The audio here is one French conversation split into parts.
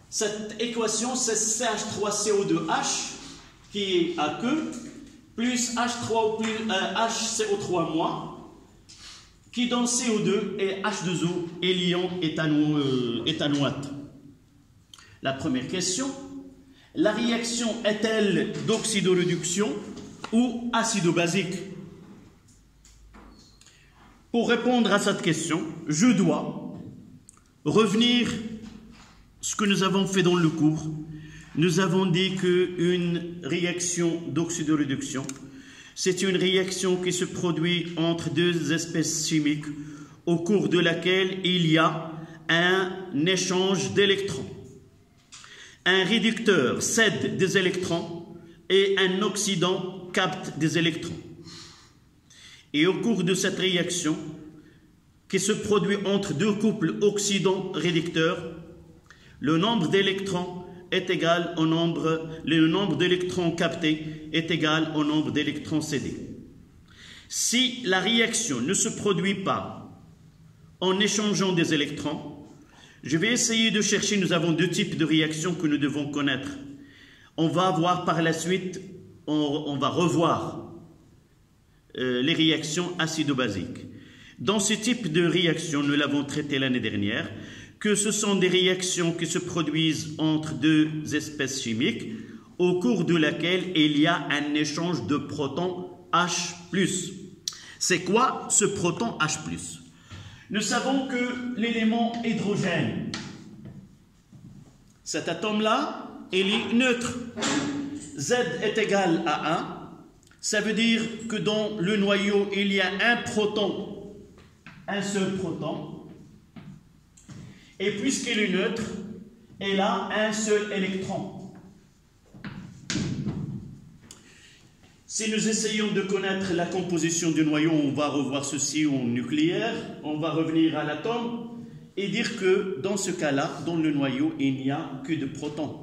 Cette équation, c'est CH3CO2H qui est à queue, plus H3 plus HCO3- qui donne CO2 et H2O et l'ion éthanoate. La première question, la réaction est-elle d'oxydoréduction ou acido-basique? Pour répondre à cette question, je dois revenir à ce que nous avons fait dans le cours. Nous avons dit qu'une réaction d'oxydoréduction, c'est une réaction qui se produit entre deux espèces chimiques au cours de laquelle il y a un échange d'électrons. Un réducteur cède des électrons et un oxydant capte des électrons. Et au cours de cette réaction, qui se produit entre deux couples oxydant-réducteurs, le nombre d'électrons est égal au nombre, le nombre d'électrons captés est égal au nombre d'électrons cédés. Si la réaction ne se produit pas en échangeant des électrons, je vais essayer de chercher, nous avons deux types de réactions que nous devons connaître. On va voir par la suite, on va revoir les réactions acido-basiques. Dans ce type de réaction, nous l'avons traité l'année dernière, que ce sont des réactions qui se produisent entre deux espèces chimiques au cours de laquelle il y a un échange de protons H+. C'est quoi ce proton H+? Nous savons que l'élément hydrogène, cet atome-là, il est neutre. Z est égal à 1. Ça veut dire que dans le noyau, il y a un proton, un seul proton. Et puisqu'il est neutre, il a un seul électron. Si nous essayons de connaître la composition du noyau, on va revoir ceci en nucléaire, on va revenir à l'atome et dire que dans ce cas-là, dans le noyau, il n'y a que de protons.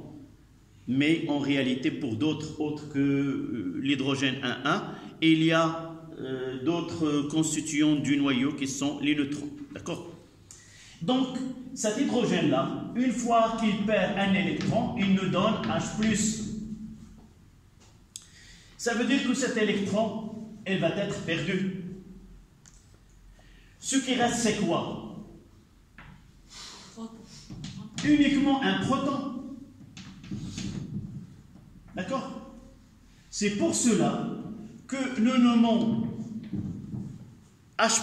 Mais en réalité, pour d'autres autres que l'hydrogène 1,1, il y a d'autres constituants du noyau qui sont les neutrons. D'accord ? Donc, cet hydrogène-là, une fois qu'il perd un électron, il nous donne H+. Ça veut dire que cet électron, il va être perdu. Ce qui reste, c'est quoi? Uniquement un proton. D'accord? C'est pour cela que nous nommons H+,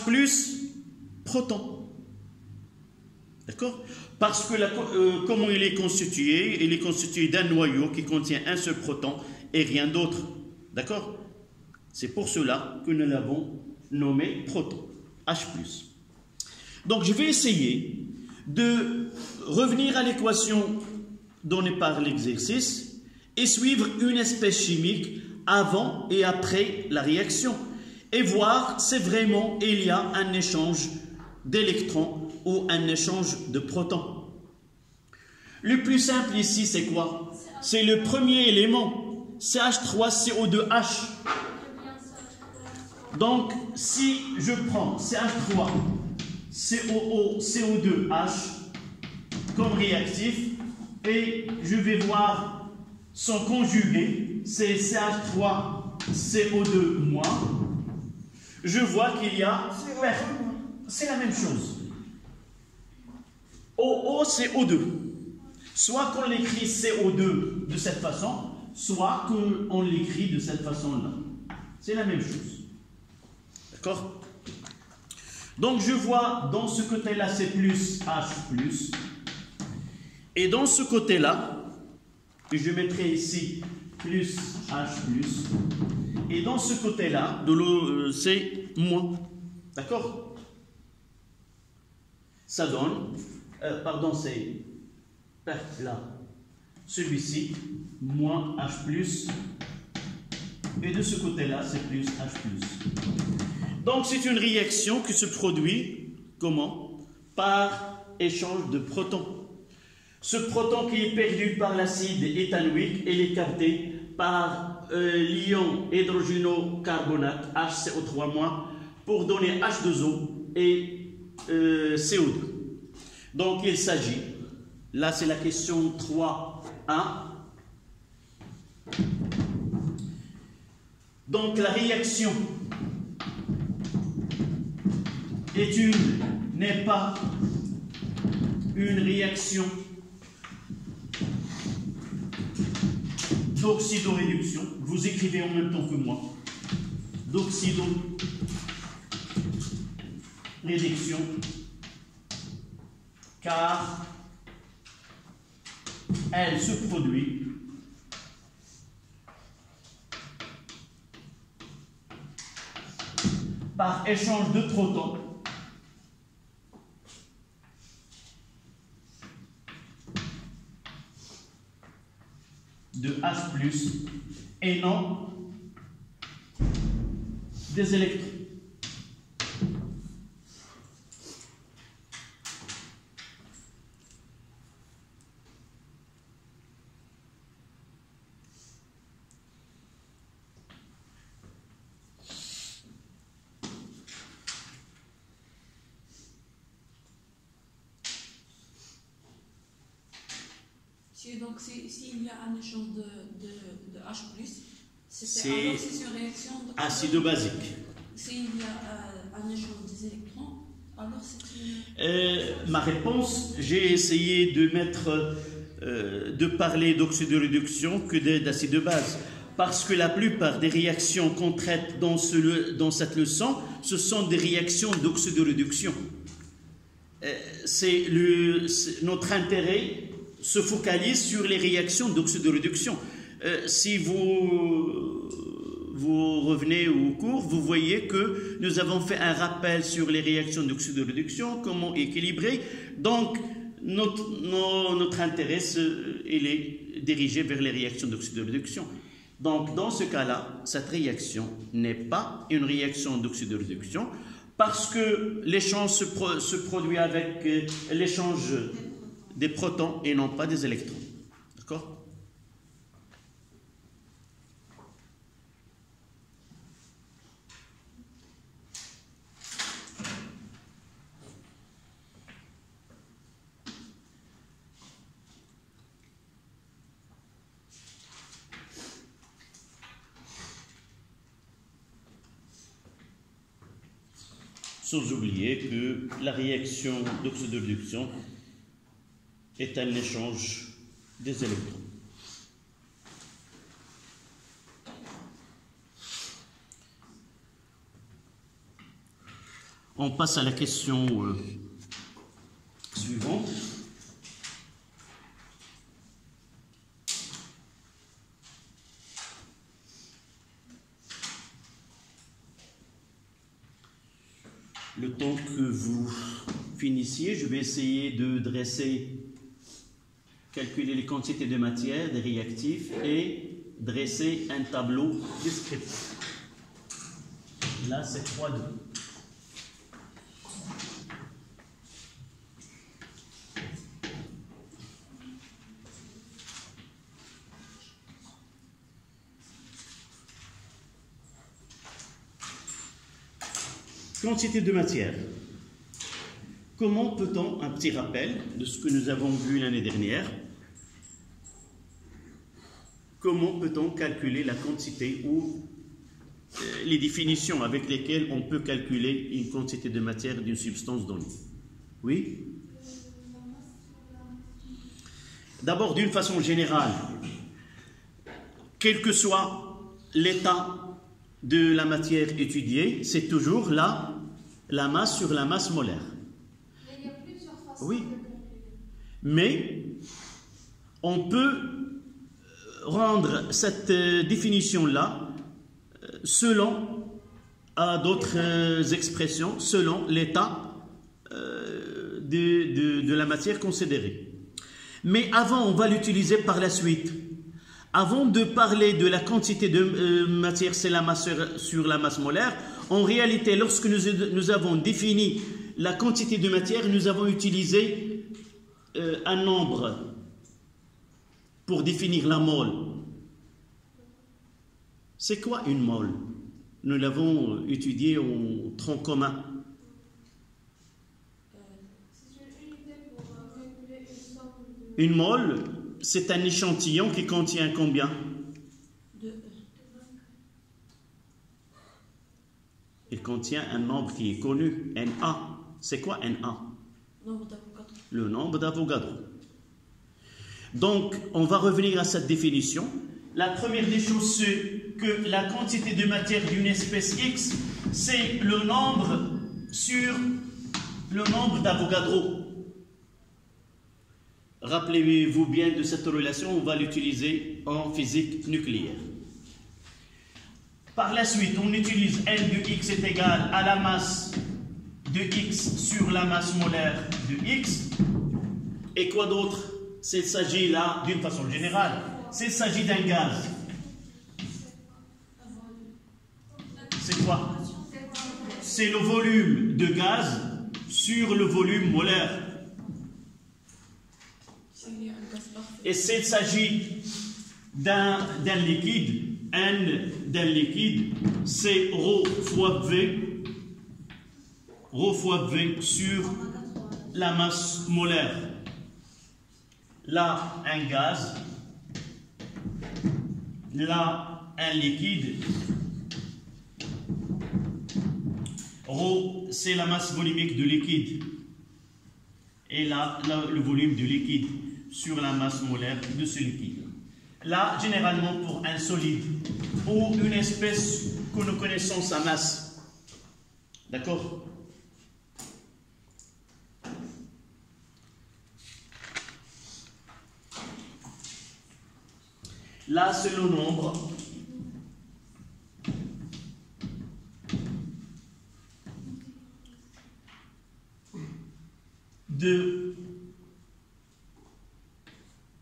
proton. D'accord? Parce que comment il est constitué? Il est constitué d'un noyau qui contient un seul proton et rien d'autre. D'accord? C'est pour cela que nous l'avons nommé proton, H+. Donc je vais essayer de revenir à l'équation donnée par l'exercice et suivre une espèce chimique avant et après la réaction et voir si vraiment il y a un échange d'électrons ou un échange de protons. Le plus simple ici, c'est quoi? C'est le premier élément, CH3CO2H. Donc, si je prends CH3COO-CO2H comme réactif et je vais voir son conjugué, c'est CH3CO2-, je vois qu'il y a... C'est la même chose. OO, c'est O2. Soit qu'on l'écrit CO2 de cette façon, soit qu'on l'écrit de cette façon-là. C'est la même chose. D'accord? Donc je vois dans ce côté-là, c'est plus H+. Et dans ce côté-là, je mettrai ici plus H+. Et dans ce côté-là, de l'eau, c'est moins. D'accord? Ça donne, c'est là, celui-ci, moins H+, et de ce côté-là, c'est plus H+. Donc, c'est une réaction qui se produit, comment? Par échange de protons. Ce proton qui est perdu par l'acide éthanoïque, il est capté par l'ion hydrogénocarbonate, HCO3-, pour donner H2O et CO2. Donc, il s'agit Là, c'est la question 3.1. Donc, la réaction n'est pas une réaction d'oxydoréduction. Vous écrivez en même temps que moi. D'oxydoréduction, car elle se produit par échange de protons de H+, et non des électrons. Donc, s'il y a un échange de H+, c'est une réaction acido-basique. S'il y a un échange des électrons, alors c'est une... Ma réponse, j'ai essayé de parler d'oxydoréduction que d'acide de base. Parce que la plupart des réactions qu'on traite dans cette leçon, ce sont des réactions d'oxydoréduction. Notre intérêt se focalise sur les réactions d'oxydoréduction. Si vous revenez au cours, vous voyez que nous avons fait un rappel sur les réactions d'oxydoréduction, comment équilibrer. Donc, notre intérêt il est dirigé vers les réactions d'oxydoréduction. Donc, dans ce cas-là, cette réaction n'est pas une réaction d'oxydoréduction parce que l'échange se produit avec l'échange des protons et non pas des électrons. D'accord? Sans oublier que la réaction d'oxydoréduction est un échange des électrons. On passe à la question suivante. Le temps que vous finissiez, je vais essayer de calculer les quantités de matière, des réactifs et dresser un tableau descriptif. Là, c'est 3.2. Quantité de matière. Comment peut-on, un petit rappel de ce que nous avons vu l'année dernière, comment peut-on calculer la quantité ou les définitions avec lesquelles on peut calculer une quantité de matière d'une substance donnée? Oui? D'abord, d'une façon générale, quel que soit l'état de la matière étudiée, c'est toujours la masse sur la masse molaire. Mais il y a plusieurs façons Oui. de calculer. Mais on peut rendre cette définition-là selon d'autres expressions, selon l'état de la matière considérée. Mais avant, on va l'utiliser par la suite. Avant de parler de la quantité de matière, c'est la masse sur la masse molaire, en réalité, lorsque nous avons défini la quantité de matière, nous avons utilisé un nombre pour définir la mole. C'est quoi une mole? Nous l'avons étudié au tronc commun. C'est une unité pour calculer une somme de Une mole, c'est un échantillon qui contient combien? Il contient un nombre qui est connu, Na. C'est quoi Na? Le nombre d'Avogadro. Donc, on va revenir à cette définition. La première des choses, c'est que la quantité de matière d'une espèce X, c'est le nombre sur le nombre d'Avogadro. Rappelez-vous bien de cette relation, on va l'utiliser en physique nucléaire. Par la suite, on utilise N de X est égal à la masse de X sur la masse molaire de X. Et quoi d'autre? S'il s'agit là, d'une façon générale, s'il s'agit d'un gaz, c'est quoi? C'est le volume de gaz sur le volume molaire. Et s'il s'agit d'un liquide, N d'un liquide, c'est ρ fois V sur la masse molaire. Là, un gaz, là, un liquide. Ρ, c'est la masse volumique du liquide. Et là, le volume du liquide sur la masse molaire de ce liquide. Là, généralement pour un solide ou une espèce que nous connaissons sa masse. D'accord? Là, c'est le nombre de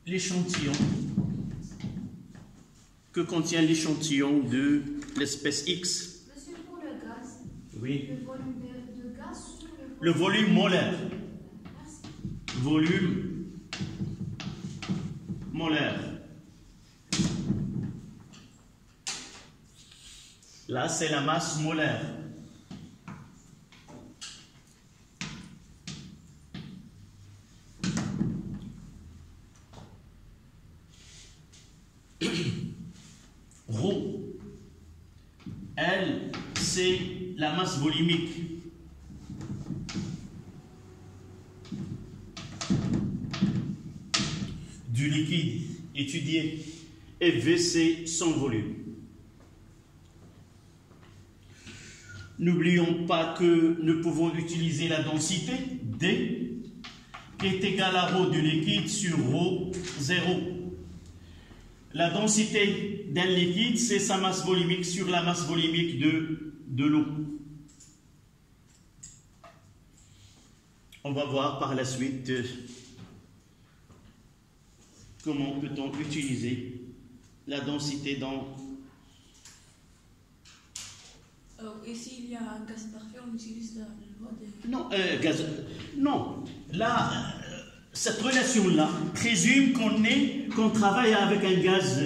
l'échantillon que contient l'échantillon de l'espèce X. Monsieur, pour le gaz, Oui. le volume de gaz sur Le volume molaire. Merci. Volume molaire. Là, c'est la masse molaire. Rho, elle, c'est la masse volumique. Du liquide étudié. Et V, c'est son volume. N'oublions pas que nous pouvons utiliser la densité D qui est égale à ρ du liquide sur ρ 0. La densité d'un liquide, c'est sa masse volumique sur la masse volumique de l'eau. On va voir par la suite comment peut-on utiliser la densité dans... Et s'il y a un gaz parfait, on utilise la loi des... Non, non. Là, cette relation-là présume qu'on travaille avec un gaz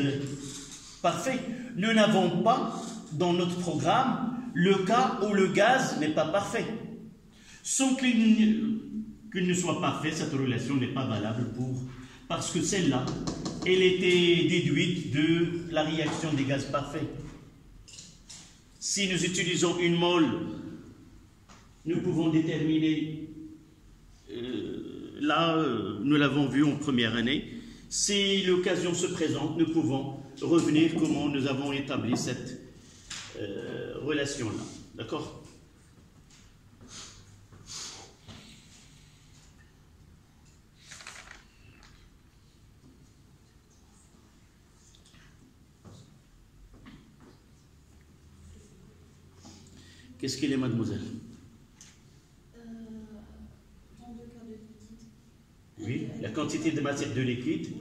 parfait. Nous n'avons pas dans notre programme le cas où le gaz n'est pas parfait. Sans qu'il ne soit parfait, cette relation n'est pas valable parce que celle-là, elle était déduite de la réaction des gaz parfaits. Si nous utilisons une mole, nous pouvons déterminer, nous l'avons vu en première année, si l'occasion se présente, nous pouvons revenir comment nous avons établi cette relation-là. D'accord? Qu'est-ce qu'il est, mademoiselle? Dans le cas de liquide. Oui, la quantité de matière de liquide.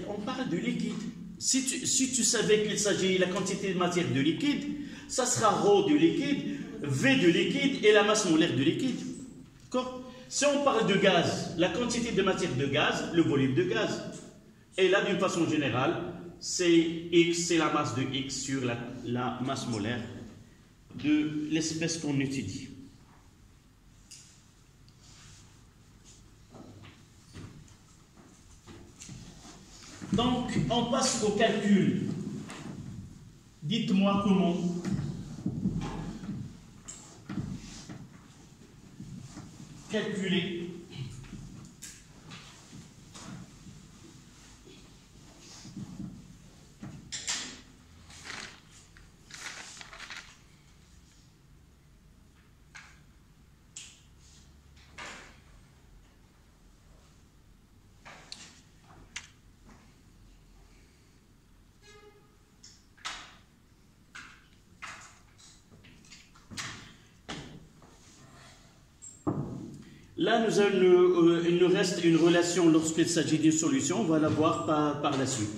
On parle de liquide. Si tu savais qu'il s'agit de la quantité de matière de liquide, ça sera ρ du liquide, V de liquide et la masse molaire de liquide. D'accord? Si on parle de gaz, la quantité de matière de gaz, le volume de gaz. Et là, d'une façon générale, c'est X, c'est la masse de X sur la masse molaire de l'espèce qu'on étudie. Donc, on passe au calcul. Dites-moi comment. Calculer. Là, il nous reste une relation lorsqu'il s'agit d'une solution. On va la voir par la suite.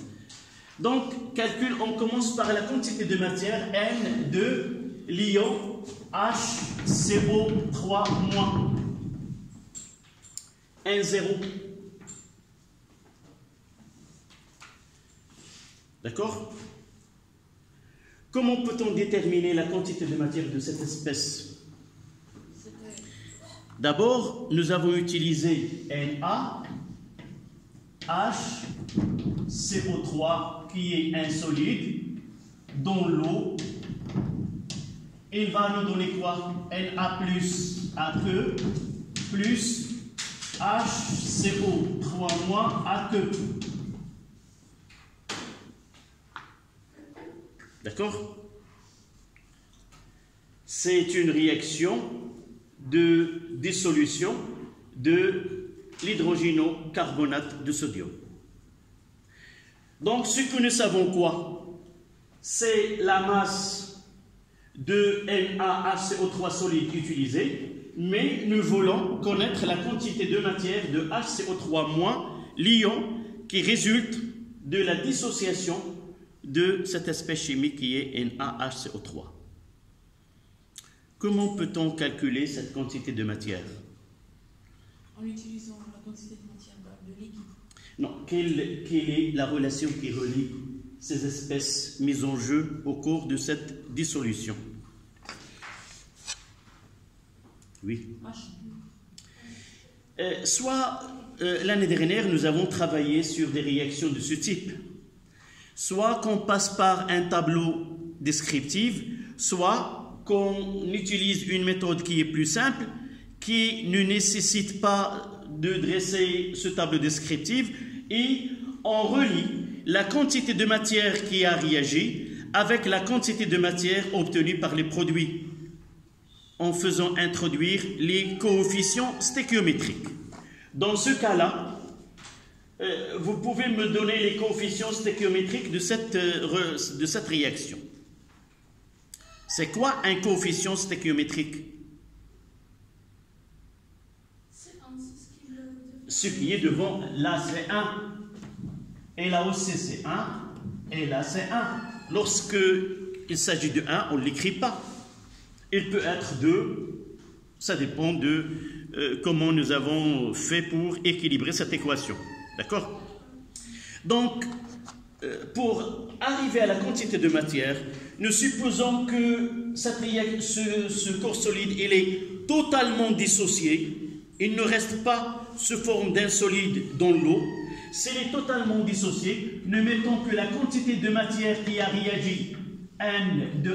Donc, calcul, on commence par la quantité de matière N de l'ion HCO3-. N0. D'accord? Comment peut-on déterminer la quantité de matière de cette espèce? D'abord, nous avons utilisé Na, HCO3 qui est un solide, dont l'eau. Il va nous donner quoi? Na plus AQ plus HCO3 moins AQ. D'accord? C'est une réaction de dissolution de l'hydrogénocarbonate de sodium. Donc, ce que nous savons quoi? C'est la masse de NaHCO3 solide utilisée, mais nous voulons connaître la quantité de matière de HCO3- l'ion qui résulte de la dissociation de cette espèce chimique qui est NaHCO3. Comment peut-on calculer cette quantité de matière? En utilisant la quantité de matière de liquide. Non, quelle est la relation qui relie ces espèces mises en jeu au cours de cette dissolution? Oui. L'année dernière, nous avons travaillé sur des réactions de ce type. Soit qu'on passe par un tableau descriptif, soit qu'on utilise une méthode qui est plus simple, qui ne nécessite pas de dresser ce tableau descriptif, et on relie la quantité de matière qui a réagi avec la quantité de matière obtenue par les produits, en faisant introduire les coefficients stéchiométriques. Dans ce cas-là, vous pouvez me donner les coefficients stéchiométriques de cette réaction. C'est quoi un coefficient stéchiométrique? Ce qui est devant, là c'est 1, et là aussi c'est 1, et là c'est 1. Lorsque il s'agit de 1, on ne l'écrit pas. Il peut être 2, ça dépend de comment nous avons fait pour équilibrer cette équation. D'accord? Donc, pour arriver à la quantité de matière, nous supposons que ce corps solide il est totalement dissocié. Il ne reste pas sous forme d'un solide dans l'eau. S'il est totalement dissocié, nous mettons que la quantité de matière qui a réagi N de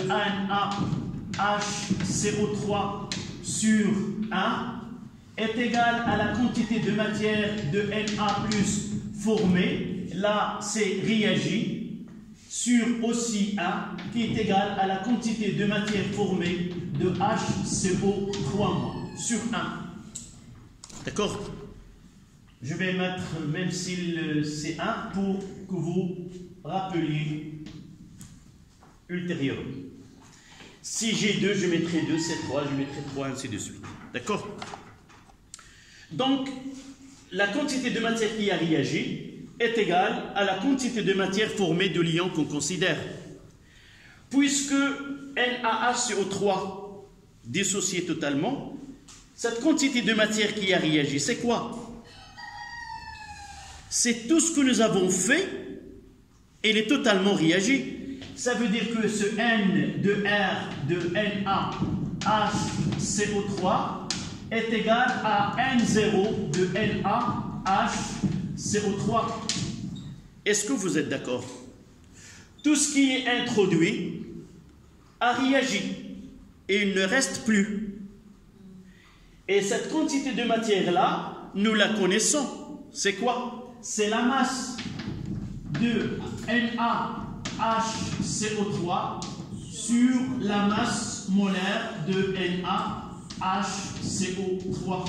NaHCO3 sur 1 est égale à la quantité de matière de Na plus formée. Là, c'est réagi sur aussi 1 qui est égal à la quantité de matière formée de HCO3- sur 1. D'accord? Je vais mettre, même si c'est 1, pour que vous rappeliez ultérieurement. Si j'ai 2, je mettrai 2, c'est 3, je mettrai 3, ainsi de suite. D'accord? Donc, la quantité de matière qui a réagi est égale à la quantité de matière formée de l'ion qu'on considère. Puisque NaHCO3 dissocié totalement, cette quantité de matière qui a réagi, c'est quoi? C'est tout ce que nous avons fait, et il est totalement réagi. Ça veut dire que ce N de R de NaHCO3 est égal à N0 de NaHCO3. Est-ce que vous êtes d'accord? Tout ce qui est introduit a réagi et il ne reste plus. Et cette quantité de matière-là, nous la connaissons. C'est quoi? C'est la masse de NaHCO3 sur la masse molaire de NaHCO3.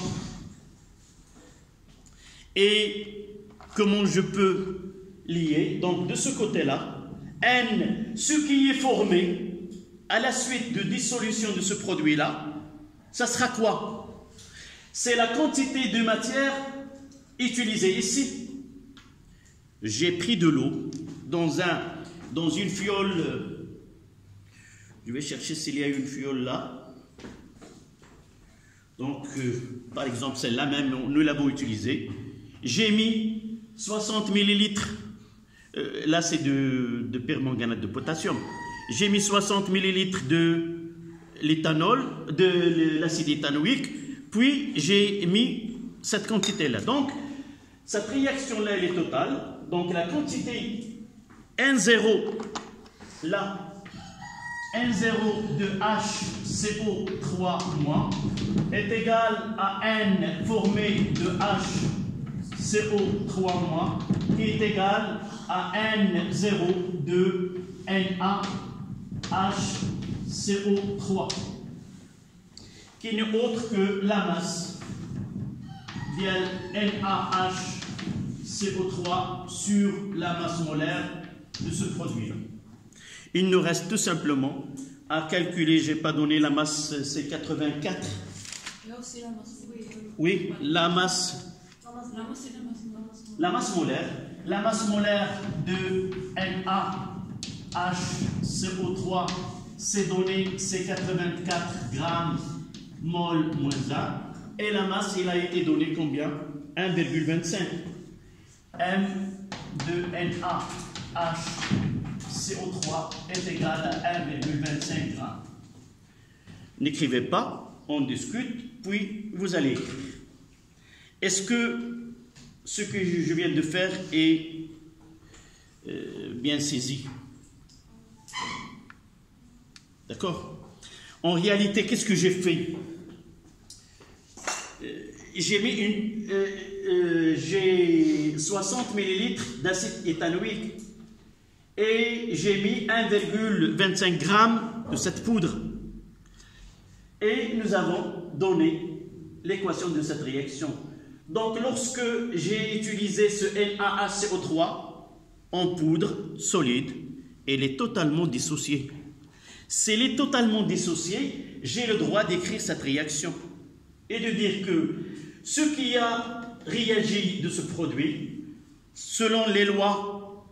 Et comment je peux lier? Donc de ce côté-là, N, ce qui est formé à la suite de dissolution de ce produit-là, ça sera quoi? C'est la quantité de matière utilisée ici. J'ai pris de l'eau dans une fiole. Je vais chercher s'il y a une fiole là. Donc, par exemple, celle-là même, nous l'avons utilisée. J'ai mis 60 millilitres. Là, c'est de permanganate de potassium. J'ai mis 60 millilitres de l'éthanol, de l'acide éthanoïque, puis j'ai mis cette quantité-là. Donc, cette réaction-là, elle est totale. Donc, la quantité N0, là, N0 de HCO3- est égal à N formé de HCO3- qui est égal à N0 de NaHCO3, qui n'est autre que la masse via NaHCO3 sur la masse molaire de ce produit-là. Il nous reste tout simplement à calculer, je n'ai pas donné la masse, c'est 84. Là aussi la masse. Oui, la masse. La masse molaire. La masse molaire de NaHCO3, c'est donné, c'est 84 grammes mol moins 1. Et la masse, il a été donné combien? 1,25. M de NaHCO3 est égal à 1,25 grammes. N'écrivez pas, on discute, puis vous allez écrire. Est-ce que ce que je viens de faire est bien saisi? D'accord? En réalité, qu'est-ce que j'ai fait? J'ai 60 millilitres d'acide éthanoïque et j'ai mis 1,25 g de cette poudre. Et nous avons donné l'équation de cette réaction. Donc, lorsque j'ai utilisé ce NaHCO3 en poudre solide, elle est totalement dissociée. S'il est totalement dissocié, j'ai le droit d'écrire cette réaction et de dire que ce qui a réagi de ce produit, selon les lois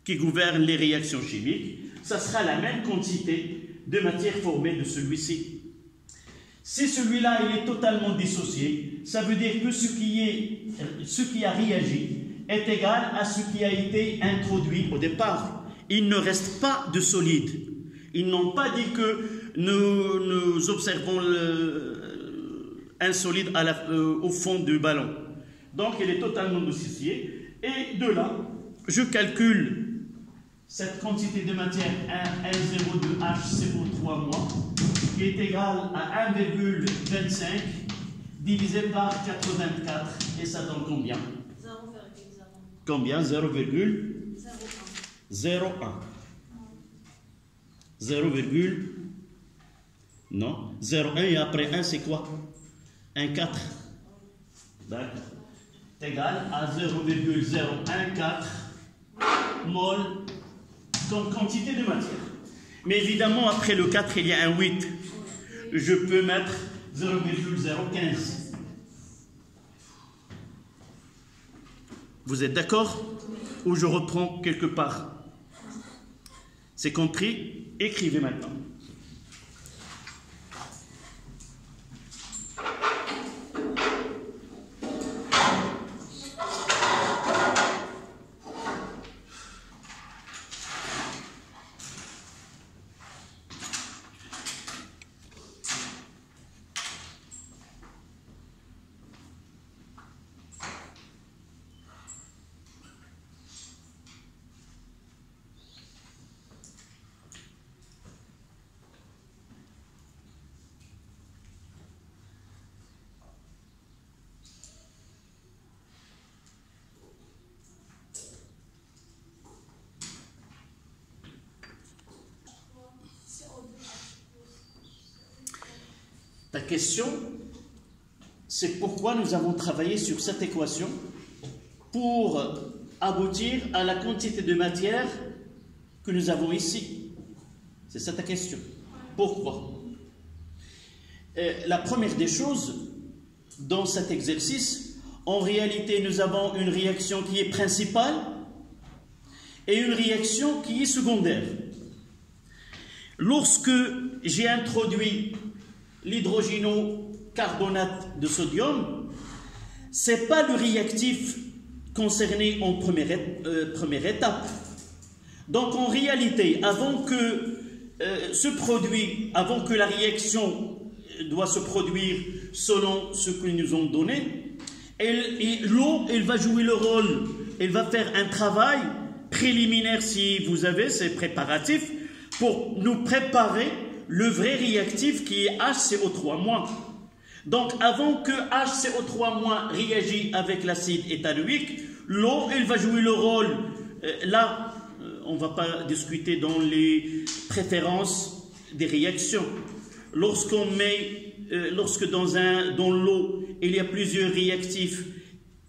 qui gouvernent les réactions chimiques, ça sera la même quantité de matière formée de celui-ci. Si celui-là il est totalement dissocié, ça veut dire que ce qui a réagi est égal à ce qui a été introduit au départ. Il ne reste pas de solide. Ils n'ont pas dit que nous observons un solide au fond du ballon. Donc il est totalement dissocié. Et de là, je calcule cette quantité de matière N0 de HCO3- qui est égale à 1,25 divisé par 84. Et ça donne combien? 0,01. Combien? 0,01. 0, non, 0,1 et après 1 c'est quoi? 1,4. D'accord. C'est égal à 0,014 mol comme quantité de matière. Mais évidemment, après le 4, il y a un 8. Je peux mettre 0,015. Vous êtes d'accord? Ou je reprends quelque part? C'est compris? Écrivez maintenant. Ta question, c'est pourquoi nous avons travaillé sur cette équation pour aboutir à la quantité de matière que nous avons ici. C'est ça ta question. Pourquoi? La première des choses, dans cet exercice, en réalité, nous avons une réaction qui est principale et une réaction qui est secondaire. Lorsque j'ai introduit l'hydrogénocarbonate de sodium, ce n'est pas le réactif concerné en première étape. Donc en réalité, avant que avant que la réaction doit se produire selon ce que nous ont donné, l'eau, elle va jouer le rôle, elle va faire un travail préliminaire, si vous avez ces préparatifs, pour nous préparer le vrai réactif qui est HCO3-. Donc avant que HCO3- réagisse avec l'acide éthanoïque, l'eau, elle va jouer le rôle. Là, on ne va pas discuter dans les préférences des réactions. Lorsque dans l'eau, il y a plusieurs réactifs,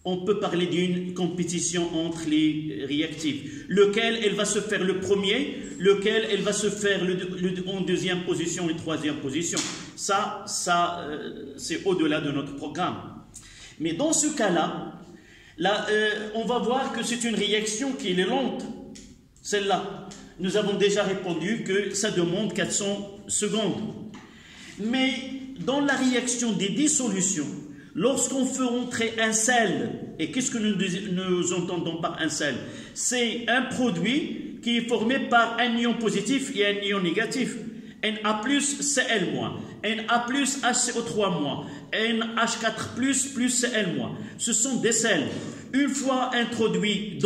on peut parler d'une compétition entre les réactifs. Lequel elle va se faire le premier, lequel elle va se faire en deuxième position et troisième position. Ça c'est au-delà de notre programme. Mais dans ce cas-là, on va voir que c'est une réaction qui est lente. Celle-là, nous avons déjà répondu que ça demande 400 secondes. Mais dans la réaction des dissolutions, lorsqu'on fait entrer un sel, et qu'est-ce que nous entendons par un sel? C'est un produit qui est formé par un ion positif et un ion négatif. Na+, Cl-, Na+, HCO3-, NH4+, plus Cl-. Ce sont des sels. Une fois introduits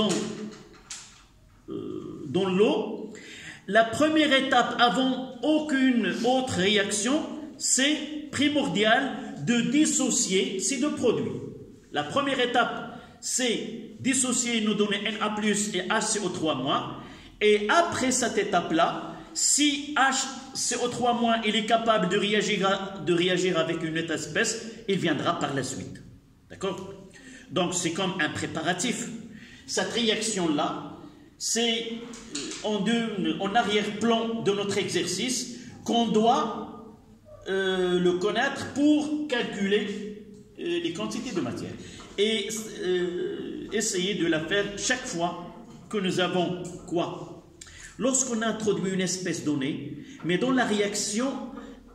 dans l'eau, la première étape avant aucune autre réaction, c'est primordial de dissocier ces deux produits. La première étape, c'est dissocier, nous donner Na+, et HCO3-. Et après cette étape-là, si HCO3- il est capable de réagir avec une autre espèce, il viendra par la suite. D'accord? Donc c'est comme un préparatif. Cette réaction-là, c'est en arrière-plan de notre exercice qu'on doit le connaître pour calculer les quantités de matière. Et essayer de la faire chaque fois que nous avons quoi? Lorsqu'on introduit une espèce donnée, mais dans la réaction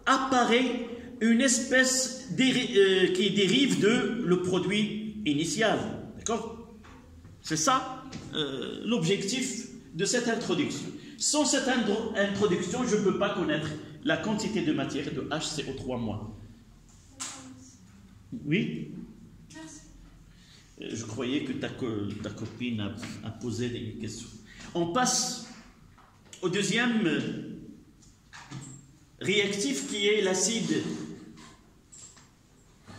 apparaît une espèce qui dérive de le produit initial. D'accord? C'est ça l'objectif de cette introduction. Sans cette introduction, je ne peux pas connaître la quantité de matière de HCO3-. Oui? Je croyais que ta copine a posé des questions. On passe au deuxième réactif qui est l'acide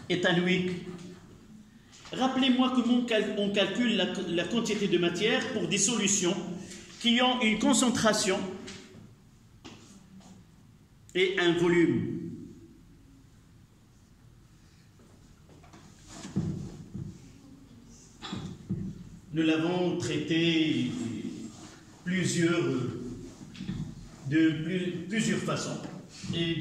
éthanoïque. Rappelez-moi comment on calcule la quantité de matière pour des solutions qui ont une concentration et un volume. Nous l'avons traité de plusieurs façons et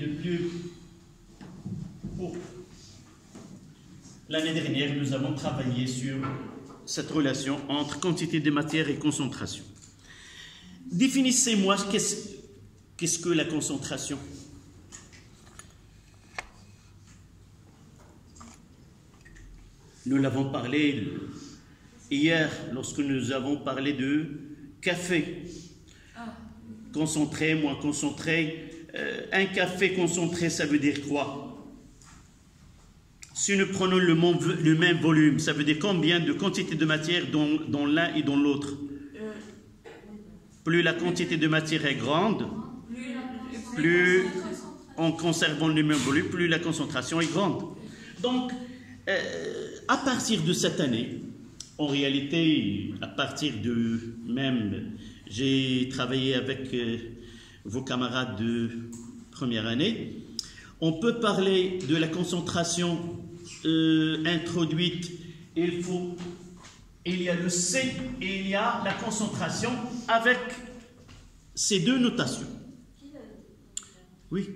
l'année dernière, nous avons travaillé sur cette relation entre quantité de matière et concentration. Définissez-moi qu'est-ce que la concentration? Nous l'avons parlé hier lorsque nous avons parlé de café. Concentré, moins concentré. Un café concentré, ça veut dire quoi? Si nous prenons le même volume, ça veut dire combien de quantité de matière dans l'un et dans l'autre? Plus la quantité de matière est grande, plus en conservant le même volume, plus la concentration est grande. Donc, à partir de cette année, en réalité, à partir de même, j'ai travaillé avec vos camarades de première année, On peut parler de la concentration introduite. Il y a le C et il y a la concentration avec ces deux notations. Oui.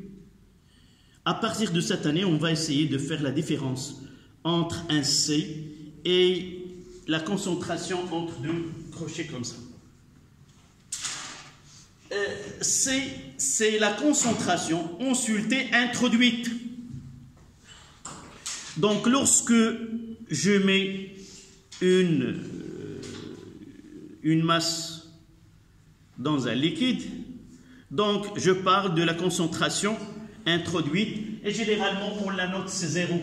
À partir de cette année, on va essayer de faire la différence entre un C et la concentration entre deux crochets comme ça. C'est la concentration consultée introduite. Donc, lorsque je mets une masse dans un liquide, donc je parle de la concentration introduite et généralement on la note c'est 0.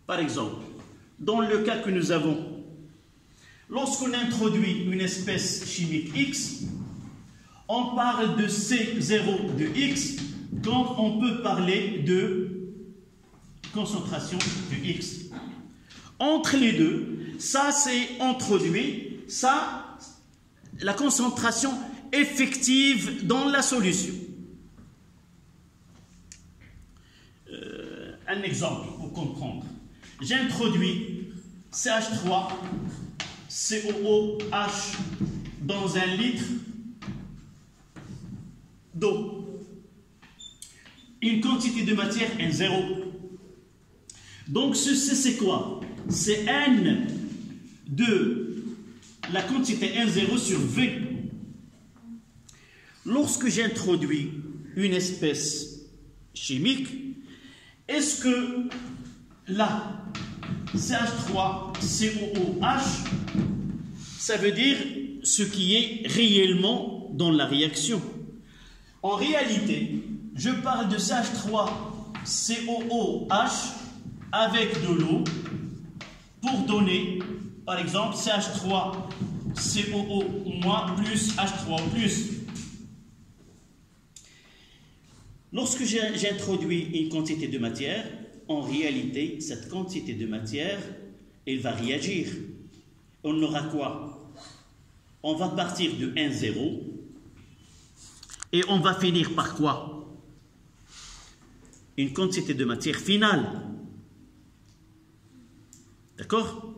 Par exemple, dans le cas que nous avons, lorsqu'on introduit une espèce chimique X, on parle de C0 de X quand on peut parler de concentration de X. Entre les deux, ça c'est introduit, ça, la concentration effective dans la solution. Un exemple pour comprendre. J'introduis CH3, COOH dans 1 litre d'eau. Une quantité de matière N0. Donc ceci c'est quoi? C'est N de la quantité N0 sur V. Lorsque j'introduis une espèce chimique, est-ce que là, CH3COOH, ça veut dire ce qui est réellement dans la réaction? En réalité, je parle de CH3COOH avec de l'eau pour donner, par exemple, CH3COO- plus H3O+. Lorsque j'introduis une quantité de matière, en réalité, cette quantité de matière, elle va réagir. On aura quoi? On va partir de 1,0 et on va finir par quoi? Une quantité de matière finale. D'accord?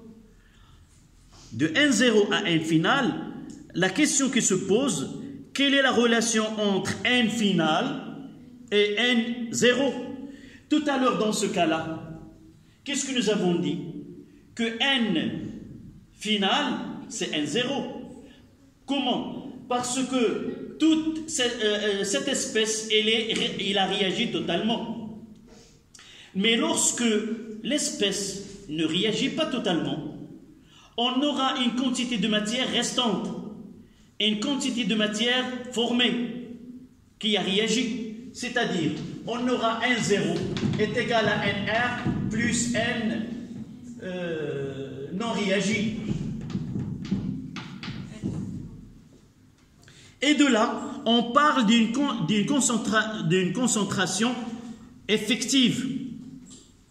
De 1,0 à N final, la question qui se pose, quelle est la relation entre N final et N0? Tout à l'heure, dans ce cas-là, qu'est-ce que nous avons dit? Que N final, c'est N0. Comment? Parce que toute cette espèce, elle a réagi totalement. Mais lorsque l'espèce ne réagit pas totalement, on aura une quantité de matière restante, une quantité de matière formée qui a réagi. C'est-à-dire, on aura N0 est égal à NR plus N non réagi. Et de là, on parle d'une concentration effective.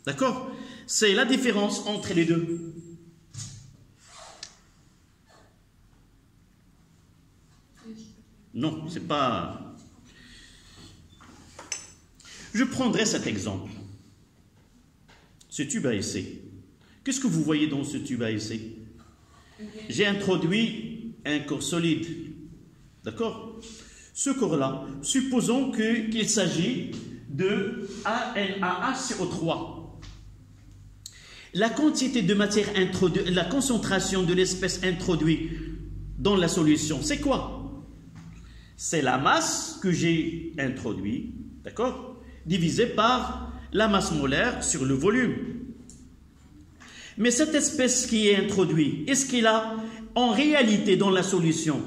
D'accord? C'est la différence entre les deux. Non, c'est pas... Je prendrai cet exemple. Ce tube à essai. Qu'est-ce que vous voyez dans ce tube à essai? J'ai introduit un corps solide. D'accord? Ce corps-là, supposons qu'il s'agit de ANaHCO3. La quantité de matière introduite, la concentration de l'espèce introduite dans la solution, c'est quoi? C'est la masse que j'ai introduite, d'accord? Divisé par la masse molaire sur le volume. Mais cette espèce qui est introduite, est-ce qu'il a en réalité dans la solution,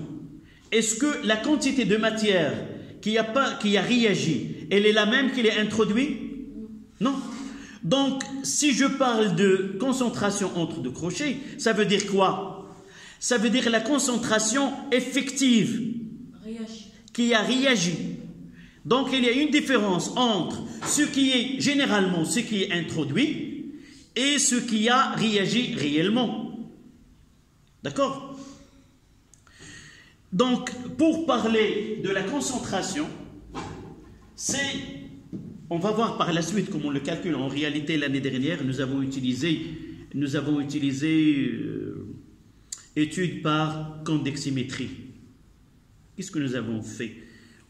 est-ce que la quantité de matière qui a réagi, elle est la même qu'il est introduit? Non. Donc, si je parle de concentration entre deux crochets, ça veut dire quoi? Ça veut dire la concentration effective qui a réagi. Donc, il y a une différence entre ce qui est généralement ce qui est introduit et ce qui a réagi réellement. D'accord? Donc, pour parler de la concentration, On va voir par la suite comment on le calcule. En réalité, l'année dernière, nous avons utilisé étude par condeximétrie. Qu'est-ce que nous avons fait?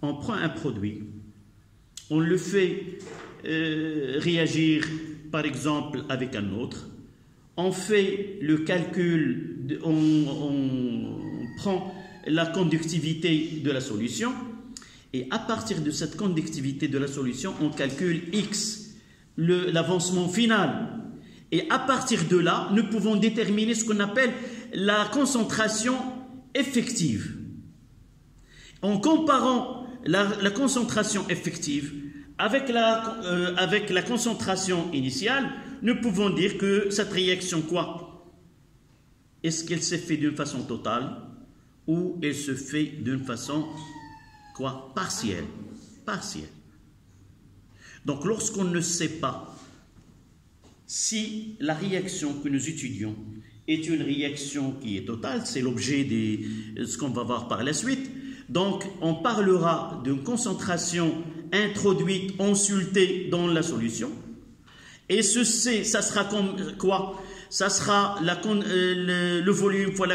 On prend un produit, on le fait réagir par exemple avec un autre, on fait le calcul, on prend la conductivité de la solution, et à partir de cette conductivité de la solution, on calcule X, l'avancement final. Et à partir de là, nous pouvons déterminer ce qu'on appelle la concentration effective. En comparant la concentration effective avec la concentration initiale, nous pouvons dire que cette réaction, quoi? Est-ce qu'elle s'est faite d'une façon totale ou elle se fait d'une façon, quoi? Partielle. Partielle. Donc, lorsqu'on ne sait pas si la réaction que nous étudions est une réaction qui est totale, c'est l'objet de ce qu'on va voir par la suite. Donc, on parlera d'une concentration introduite, consultée dans la solution. Et ce C, ça sera comme quoi? Ça sera le volume fois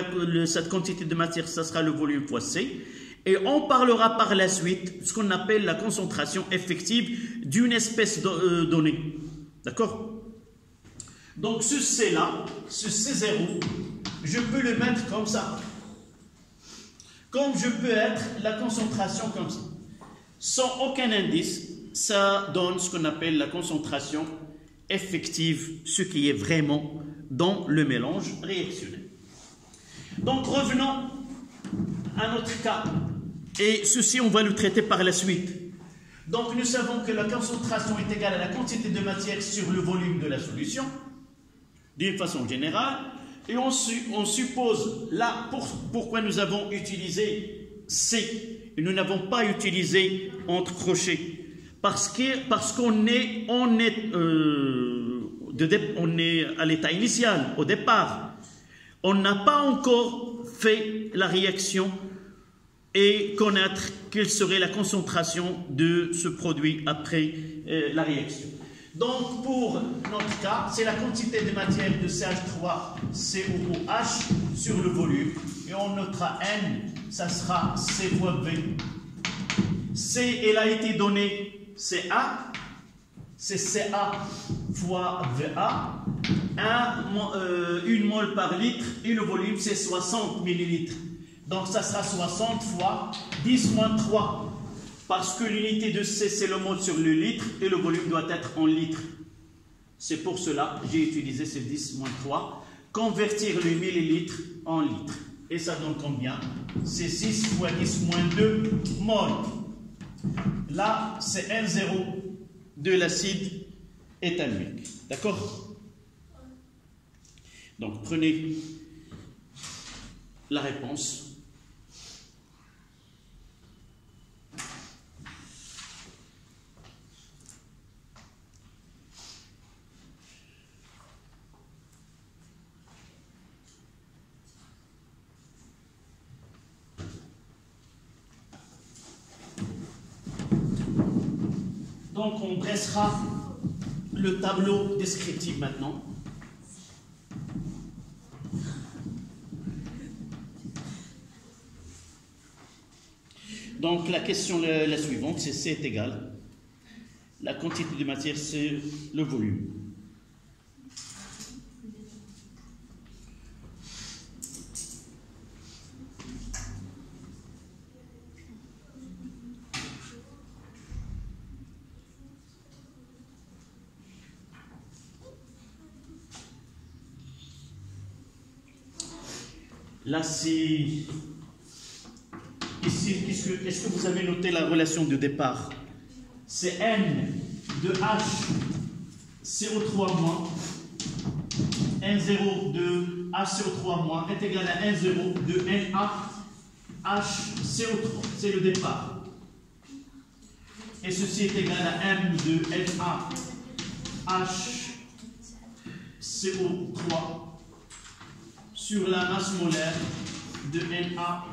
cette quantité de matière, ça sera le volume fois C. Et on parlera par la suite de ce qu'on appelle la concentration effective d'une espèce donnée. D'accord? Donc ce C-là, ce C0, je peux le mettre comme ça. Comme je peux être la concentration comme ça. Sans aucun indice, ça donne ce qu'on appelle la concentration effective, ce qui est vraiment dans le mélange réactionnel. Donc revenons à notre cas. Et ceci, on va le traiter par la suite. Donc nous savons que la concentration est égale à la quantité de matière sur le volume de la solution, d'une façon générale. Et on suppose là pourquoi nous avons utilisé C et nous n'avons pas utilisé entre crochets. Parce qu'on est à l'état initial, au départ. On n'a pas encore fait la réaction et connaître quelle serait la concentration de ce produit après la réaction. Donc, pour notre cas, c'est la quantité de matière de CH3COOH sur le volume. Et on notera N, ça sera C fois V. C, elle a été donnée CA, c'est CA fois VA, 1 mol par litre, et le volume c'est 60 millilitres. Donc ça sera 60 fois 10 moins 3. Parce que l'unité de C, c'est le mol sur le litre et le volume doit être en litres. C'est pour cela que j'ai utilisé ce 10 moins 3. Convertir le millilitre en litres. Et ça donne combien? C'est 6 fois 10 moins 2 mol. Là, c'est N0 de l'acide éthylique. D'accord? Donc, prenez la réponse. Donc, on dressera le tableau descriptif maintenant. Donc, la question la suivante, c'est C est égal. La quantité de matière, c'est le volume. Là, c'est... Ici, est-ce que vous avez noté la relation de départ? C'est N de H CO3- N0 de HCO3- est égal à N0 de Na HCO3. C'est le départ. Et ceci est égal à M de Na HCO3 sur la masse molaire de NaHCO3.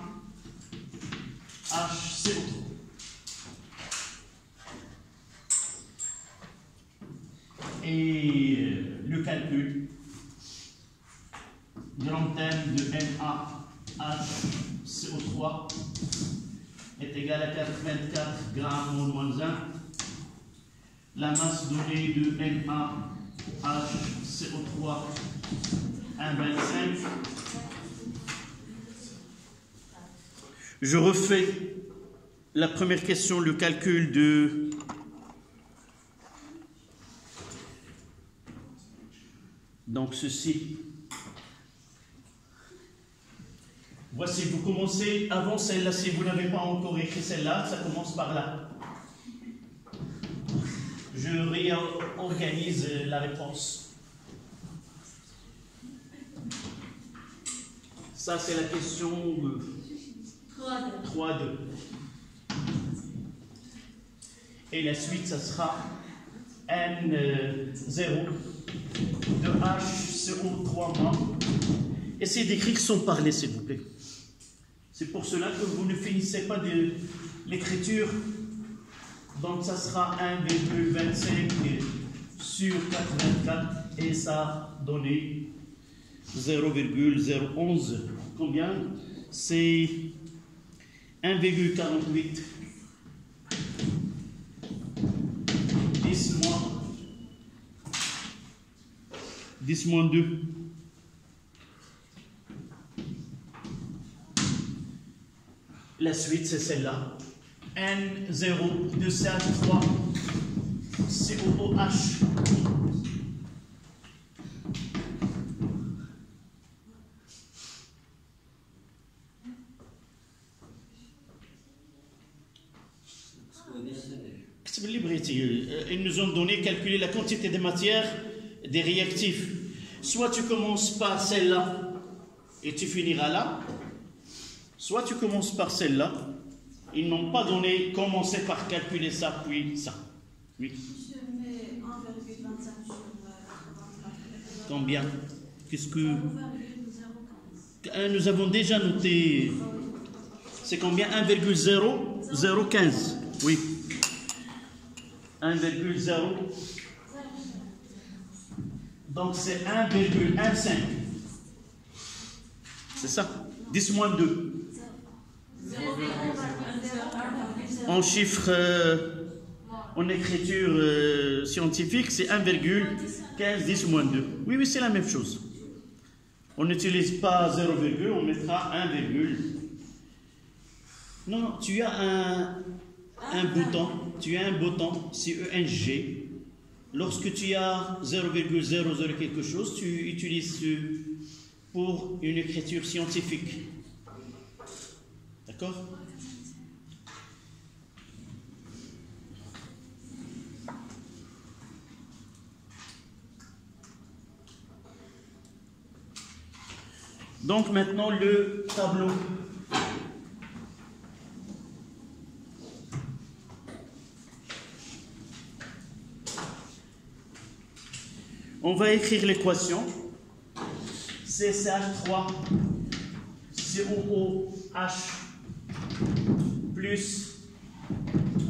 Et le calcul, grand thème de NaHCO3 est égal à 84 grammes au moins 1. La masse donnée de NaHCO3 1,25. Je refais la première question, le calcul de donc ceci. Voici, vous commencez avant celle-là, si vous n'avez pas encore écrit celle-là, ça commence par là. Je réorganise la réponse. Ça, c'est la question 3-2. Et la suite, ça sera N0 de HCO3-. Essayez d'écrire sans parler, s'il vous plaît. C'est pour cela que vous ne finissez pas de l'écriture. Donc, ça sera 1,25 sur 84 et ça donné 0,011. Combien? C'est 1,48. 10 moins 2. La suite, c'est celle-là. N0 de CH3 COOH. Ils nous ont donné calculer la quantité de matière des réactifs. Soit tu commences par celle-là et tu finiras là, soit tu commences par celle-là. Ils n'ont pas donné commencer par calculer ça, puis ça. Oui. Je mets 1,25 sur 84. Combien? Qu'est-ce que... 1,015. Nous avons déjà noté. C'est combien? 1,015. Oui. 1,0. Donc c'est 1,15. C'est ça. 10 moins 2. En chiffre, en écriture scientifique, c'est 1,15, 10 moins 2. Oui, oui, c'est la même chose. On n'utilise pas 0, on mettra 1, non, tu as un bouton, CENG. Lorsque tu as 0,00 quelque chose, tu utilises pour une écriture scientifique. D'accord? Donc maintenant le tableau. On va écrire l'équation. CCH3 COOH plus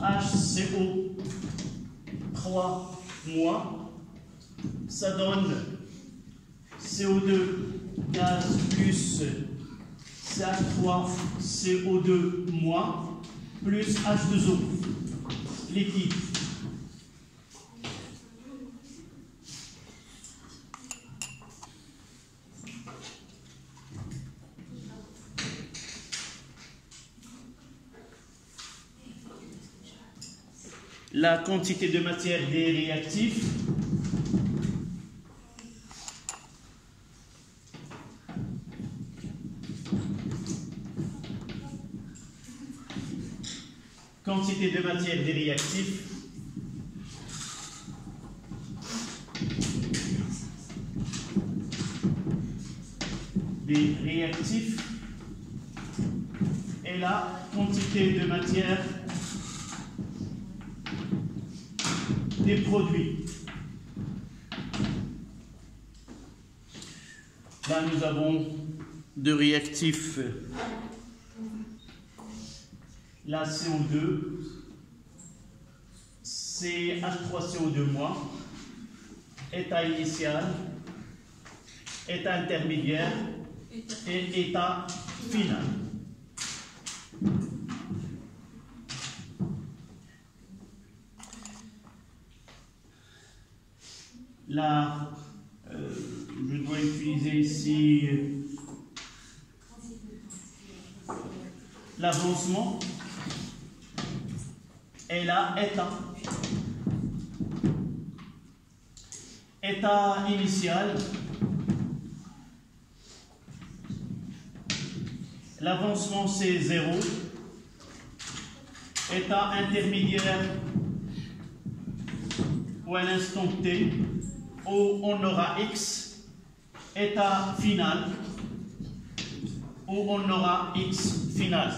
HCO3 moins, ça donne CO2 gaz plus CH3 CO2 moins plus H2O liquide. La quantité de matière des réactifs, quantité de matière des réactifs, et la quantité de matière des produits. Là, nous avons deux réactifs. La CO2, CH3CO2-, état initial, état intermédiaire et état final. Là, je dois utiliser ici l'avancement et là, état. État initial, l'avancement c'est 0. État intermédiaire ou à l'instant T, où on aura X. État final, où on aura X final.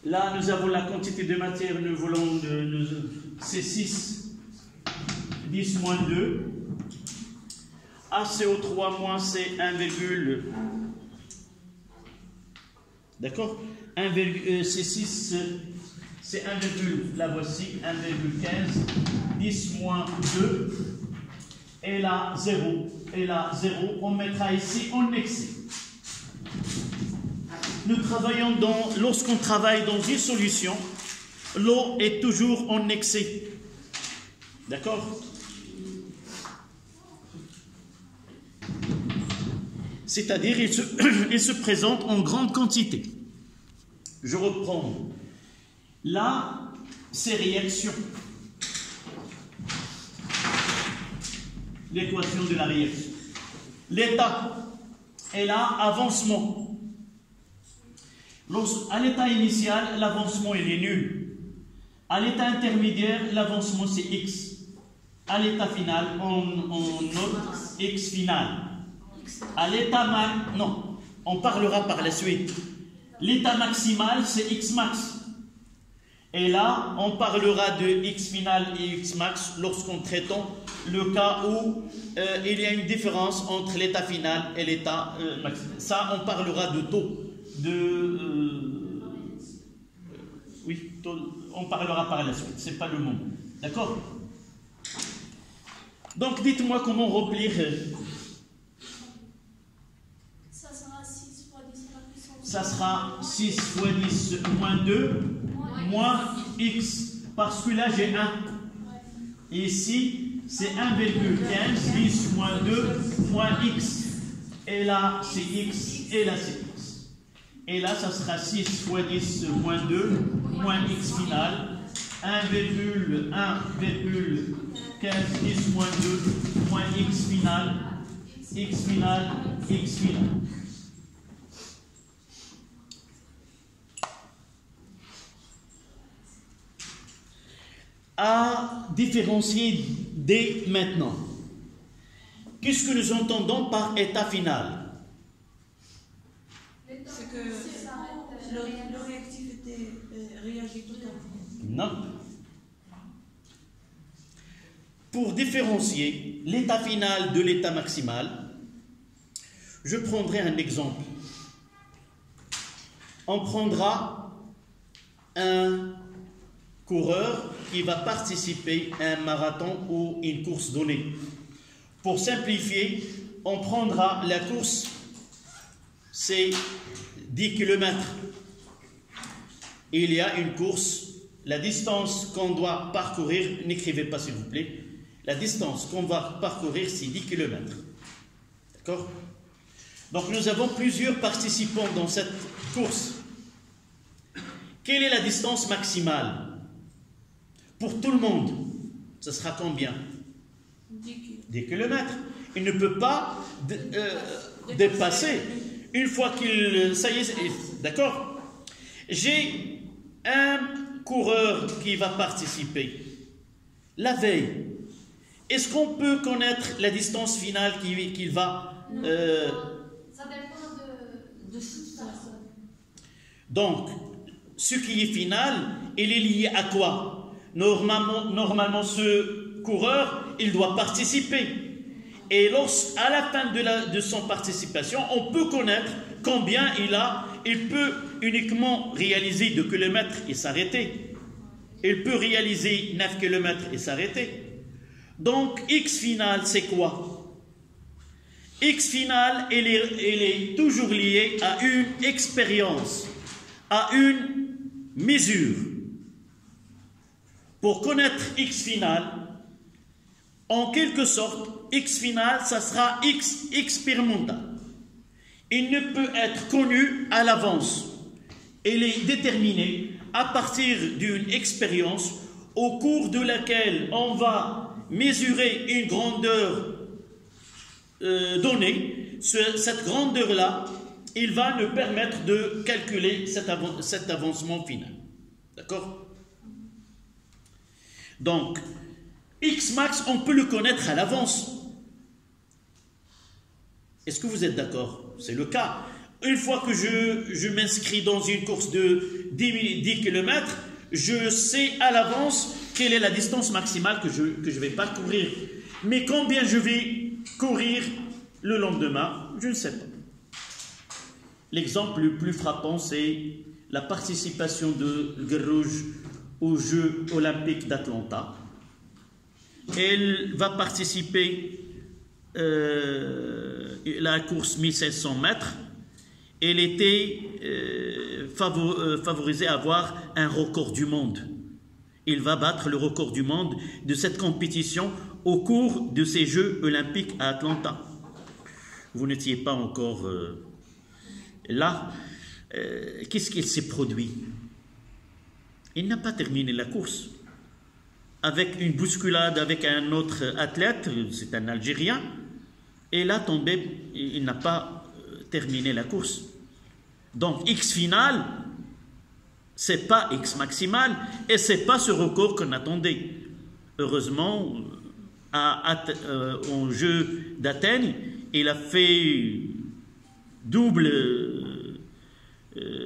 Là, nous avons la quantité de matière, nous voulons c'est 6, 10 moins 2. ACO3 moins c'est 1, d'accord, c'est 6, c'est 1, la voici, 1,15, 10 moins 2, et là 0, et là 0, on mettra ici en excès. Nous travaillons lorsqu'on travaille dans une solution, l'eau est toujours en excès. D'accord? C'est-à-dire, il se présente en grande quantité. Je reprends. Là, c'est réaction. L'équation de la réaction. L'état est là, avancement. À l'état initial, l'avancement il est nul. À l'état intermédiaire, l'avancement c'est x. À l'état final, on note x final. À l'état max, non, on parlera par la suite. L'état maximal c'est x max. Et là, on parlera de x final et x max lorsqu'on traitons le cas où il y a une différence entre l'état final et l'état maximal. Ça, on parlera de taux. Oui, on parlera par la suite, c'est pas le moment. D'accord? Donc, dites-moi comment remplir. Ça sera 6 fois 10 à la puissance. Ça sera 6 fois 10 moins 2 moins x. Parce que là, j'ai 1. Et ici, c'est 1,15, 10 moins 2 moins x. Et là, c'est x. Et là, c'est x. Et là, ça sera 6 fois 10 moins 2 moins x final. 1,15, 10 moins 2 moins x final. X final, x final. À différencier dès maintenant. Qu'est-ce que nous entendons par état final? C'est que le réactivité réagit tout à fait. Non. Pour différencier l'état final de l'état maximal, je prendrai un exemple. On prendra un coureur qui va participer à un marathon ou une course donnée. Pour simplifier, on prendra la course, c'est 10 km. Il y a une course, la distance qu'on doit parcourir, n'écrivez pas s'il vous plaît, la distance qu'on va parcourir c'est 10 km. D'accord? Donc nous avons plusieurs participants dans cette course. Quelle est la distance maximale? Pour tout le monde, ce sera combien? 10 km. Il ne peut pas dépasser. Une fois qu'il... Ça y est, d'accord? J'ai un coureur qui va participer. La veille, est-ce qu'on peut connaître la distance finale qu'il va... Ça dépend de cette personne. Donc, ce qui est final, il est lié à quoi? Normalement, ce coureur, il doit participer. Et à la fin de son participation, on peut connaître combien il a. Il peut uniquement réaliser 2 km et s'arrêter. il peut réaliser 9 km et s'arrêter. Donc, X final, c'est quoi? X final, il est toujours lié à une expérience, à une mesure. Pour connaître X final, en quelque sorte, X final, ça sera X expérimental. Il ne peut être connu à l'avance. Il est déterminé à partir d'une expérience au cours de laquelle on va mesurer une grandeur donnée. Cette grandeur-là, il va nous permettre de calculer cet avancement final. D'accord? Donc, X max, on peut le connaître à l'avance. Est-ce que vous êtes d'accord? C'est le cas. Une fois que je m'inscris dans une course de 10 km, je sais à l'avance quelle est la distance maximale que je vais parcourir. Mais combien je vais courir le lendemain, je ne sais pas. L'exemple le plus frappant, c'est la participation de Guerrouj aux Jeux olympiques d'Atlanta. Elle va participer à la course 1700 mètres. Elle était favorisée à avoir un record du monde. Il va battre le record du monde de cette compétition au cours de ces Jeux olympiques à Atlanta. Vous n'étiez pas encore là. Qu'est-ce qu'il s'est produit? Il n'a pas terminé la course. Avec une bousculade avec un autre athlète, c'est un Algérien, et là tombé, il n'a pas terminé la course. Donc X final, c'est pas X maximal, et c'est pas ce record qu'on attendait. Heureusement, au jeu d'Athènes, il a fait double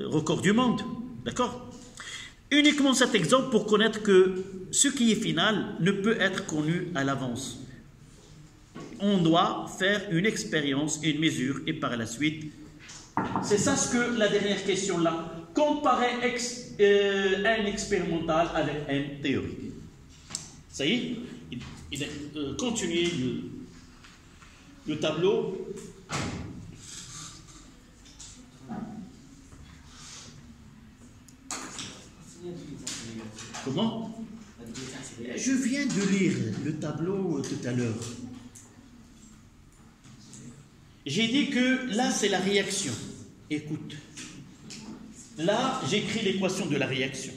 record du monde. D'accord? Uniquement cet exemple pour connaître que ce qui est final ne peut être connu à l'avance. On doit faire une expérience, une mesure, et par la suite, c'est ça ce que la dernière question là, comparer un expérimental avec un théorique. Ça y est, il a continué le tableau. Comment? Je viens de lire le tableau tout à l'heure. J'ai dit que là, c'est la réaction. Écoute. Là, j'écris l'équation de la réaction.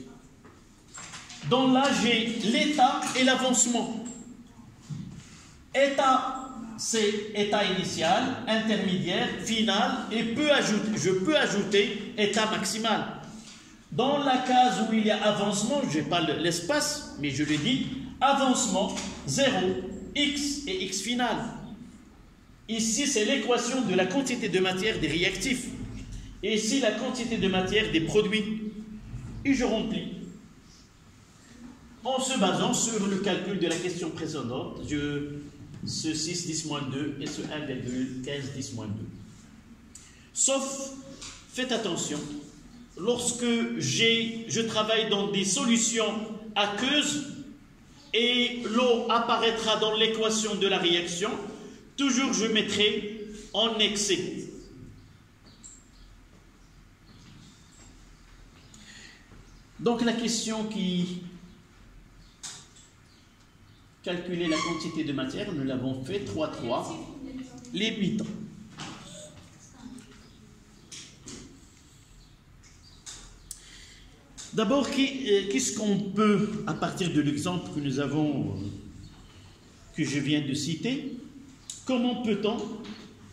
Donc là, j'ai l'état et l'avancement. État, c'est état initial, intermédiaire, final, et je peux ajouter état maximal. Dans la case où il y a avancement, je n'ai pas l'espace, mais je le dis, avancement, 0, x et x final. Ici, c'est l'équation de la quantité de matière des réactifs. Et ici, la quantité de matière des produits. Et je remplis. En se basant sur le calcul de la question précédente, ce 6 10 moins 2 et ce 1,15 10 moins 2. Sauf, faites attention, lorsque je travaille dans des solutions aqueuses et l'eau apparaîtra dans l'équation de la réaction, toujours je mettrai en excès. Donc la question qui calculait la quantité de matière, nous l'avons fait 3,3, les 8 ans. D'abord, qu'est-ce qu'on peut, à partir de l'exemple que nous avons, que je viens de citer, comment peut-on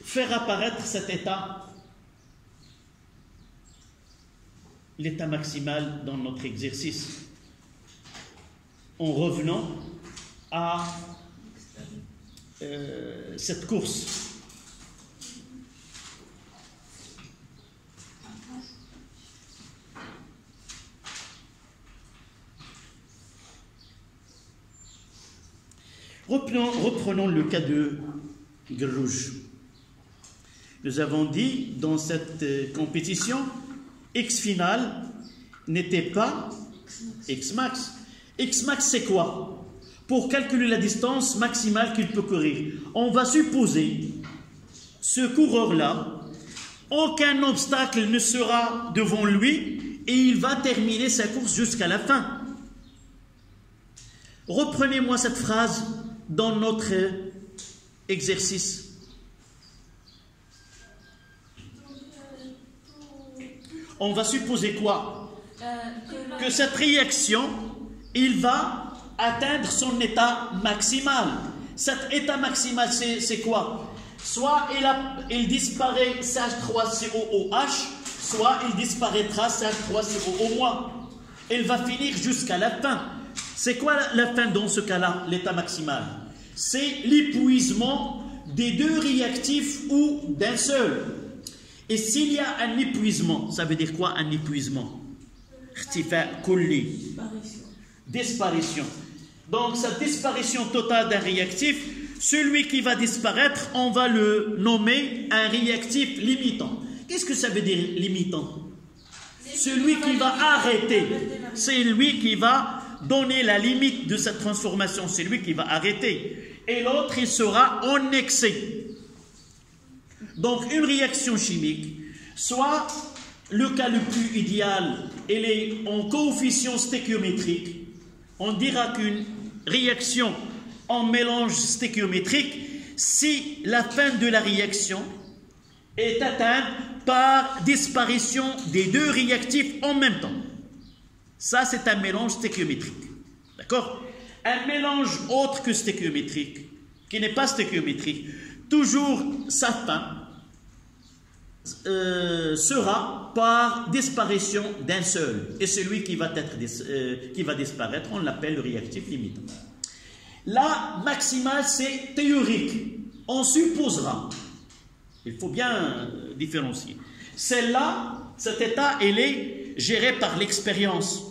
faire apparaître cet état, l'état maximal dans notre exercice, en revenant à cette course. Reprenons le cas de Guerrouj. Nous avons dit dans cette compétition, X final n'était pas X max, X max, c'est quoi? Pour calculer la distance maximale qu'il peut courir, on va supposer ce coureur-là, aucun obstacle ne sera devant lui et il va terminer sa course jusqu'à la fin. Reprenez-moi cette phrase dans notre exercice. On va supposer quoi? Que cette réaction, il va atteindre son état maximal. Cet état maximal, c'est quoi? Soit il disparaît CH3COOH, soit il disparaîtra CH3COO-. Il va finir jusqu'à la fin. C'est quoi la fin dans ce cas-là, l'état maximal? C'est l'épuisement des deux réactifs ou d'un seul. Et s'il y a un épuisement, ça veut dire quoi un épuisement? Disparition. Donc cette disparition totale d'un réactif, celui qui va disparaître, on va le nommer un réactif limitant. Qu'est-ce que ça veut dire limitant? Celui qui va arrêter, c'est lui qui va donner la limite de cette transformation, c'est lui qui va arrêter. Et l'autre, il sera en excès. Donc une réaction chimique, soit le cas le plus idéal, elle est en coefficient stéchiométrique. On dira qu'une réaction en mélange stéchiométrique, si la fin de la réaction est atteinte par disparition des deux réactifs en même temps. Ça, c'est un mélange stéchiométrique. D'accord? Un mélange autre que stéchiométrique, qui n'est pas stéchiométrique, toujours sa fin sera par disparition d'un seul. Et celui qui va disparaître, on l'appelle le réactif limitant. La maximale, c'est théorique. On supposera, il faut bien différencier. Celle-là, cet état, elle est géré par l'expérience.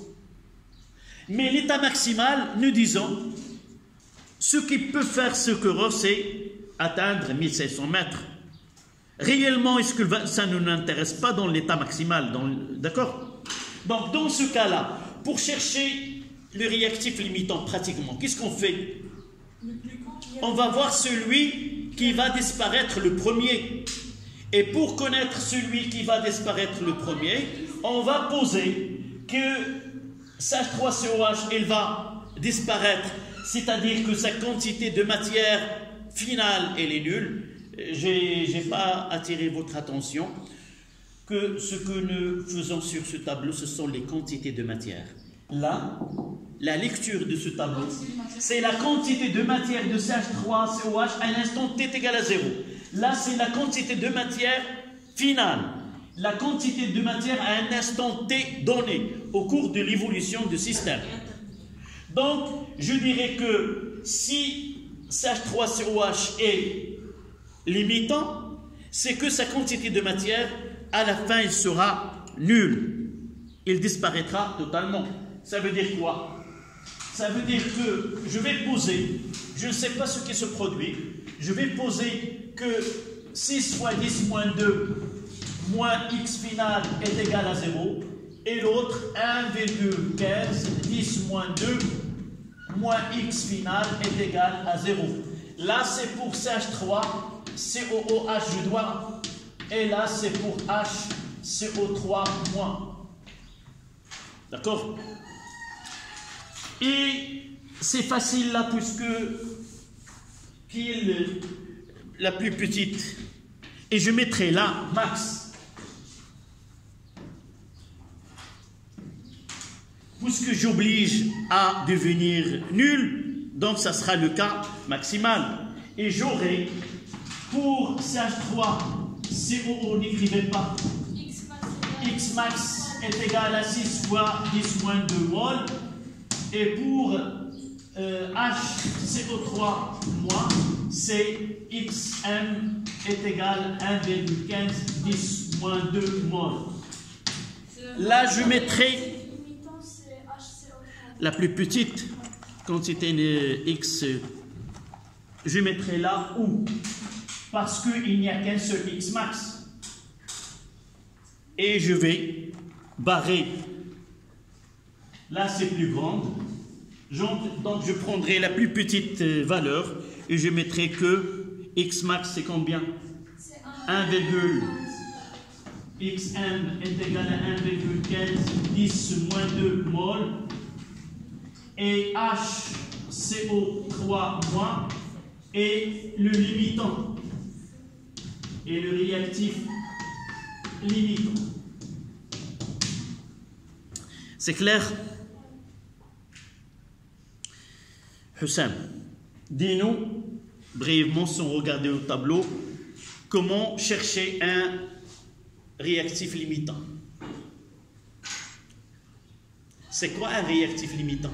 Mais l'état maximal, nous disons, ce qui peut faire ce coureur, c'est atteindre 1500 mètres. Réellement, est-ce que ça ne nous intéresse pas dans l'état maximal? D'accord? Donc, dans ce cas-là, pour chercher le réactif limitant pratiquement, qu'est-ce qu'on fait? On va voir celui qui va disparaître le premier. Et pour connaître celui qui va disparaître le premier, on va poser que CH3COH, elle va disparaître, c'est-à-dire que sa quantité de matière finale, elle est nulle. Je n'ai pas attiré votre attention que ce que nous faisons sur ce tableau, ce sont les quantités de matière. Là, la lecture de ce tableau, c'est la quantité de matière de CH3COH à l'instant t égale à 0. Là, c'est la quantité de matière finale. La quantité de matière à un instant t donné au cours de l'évolution du système. Donc, je dirais que si CH3COH est limitant, c'est que sa quantité de matière, à la fin, il sera nul. Il disparaîtra totalement. Ça veut dire quoi? Ça veut dire que je vais poser, je ne sais pas ce qui se produit, je vais poser que 6 fois 10 moins 2 moins x final est égal à 0, et l'autre 1,15 10 moins 2 moins x final est égal à 0. Là, c'est pour CH3, COOH, je dois, et là, c'est pour H, CO3 moins. D'accord? Et c'est facile là, puisque qui est la plus petite? Et je mettrai là max. Puisque j'oblige à devenir nul, donc ça sera le cas maximal. Et j'aurai pour CH3, COO, n'écrivez pas, X max est égal à 6 fois 10 moins 2 mol. Et pour HCO3 moins, c'est XM est égal à 1,15 10 moins 2 mol. Là, je mettrai la plus petite quantité de X. Je mettrai là où? Parce qu'il n'y a qu'un seul X max. Et je vais barrer. Là, c'est plus grand. Donc je prendrai la plus petite valeur et je mettrai que x max c'est combien? 1, xm est égal à 1,15 10 moins 2 mol et HCO3- et le limitant et le réactif limitant. C'est clair? Hussam, dis-nous brièvement, sans regarder au tableau, comment chercher un réactif limitant. C'est quoi un réactif limitant?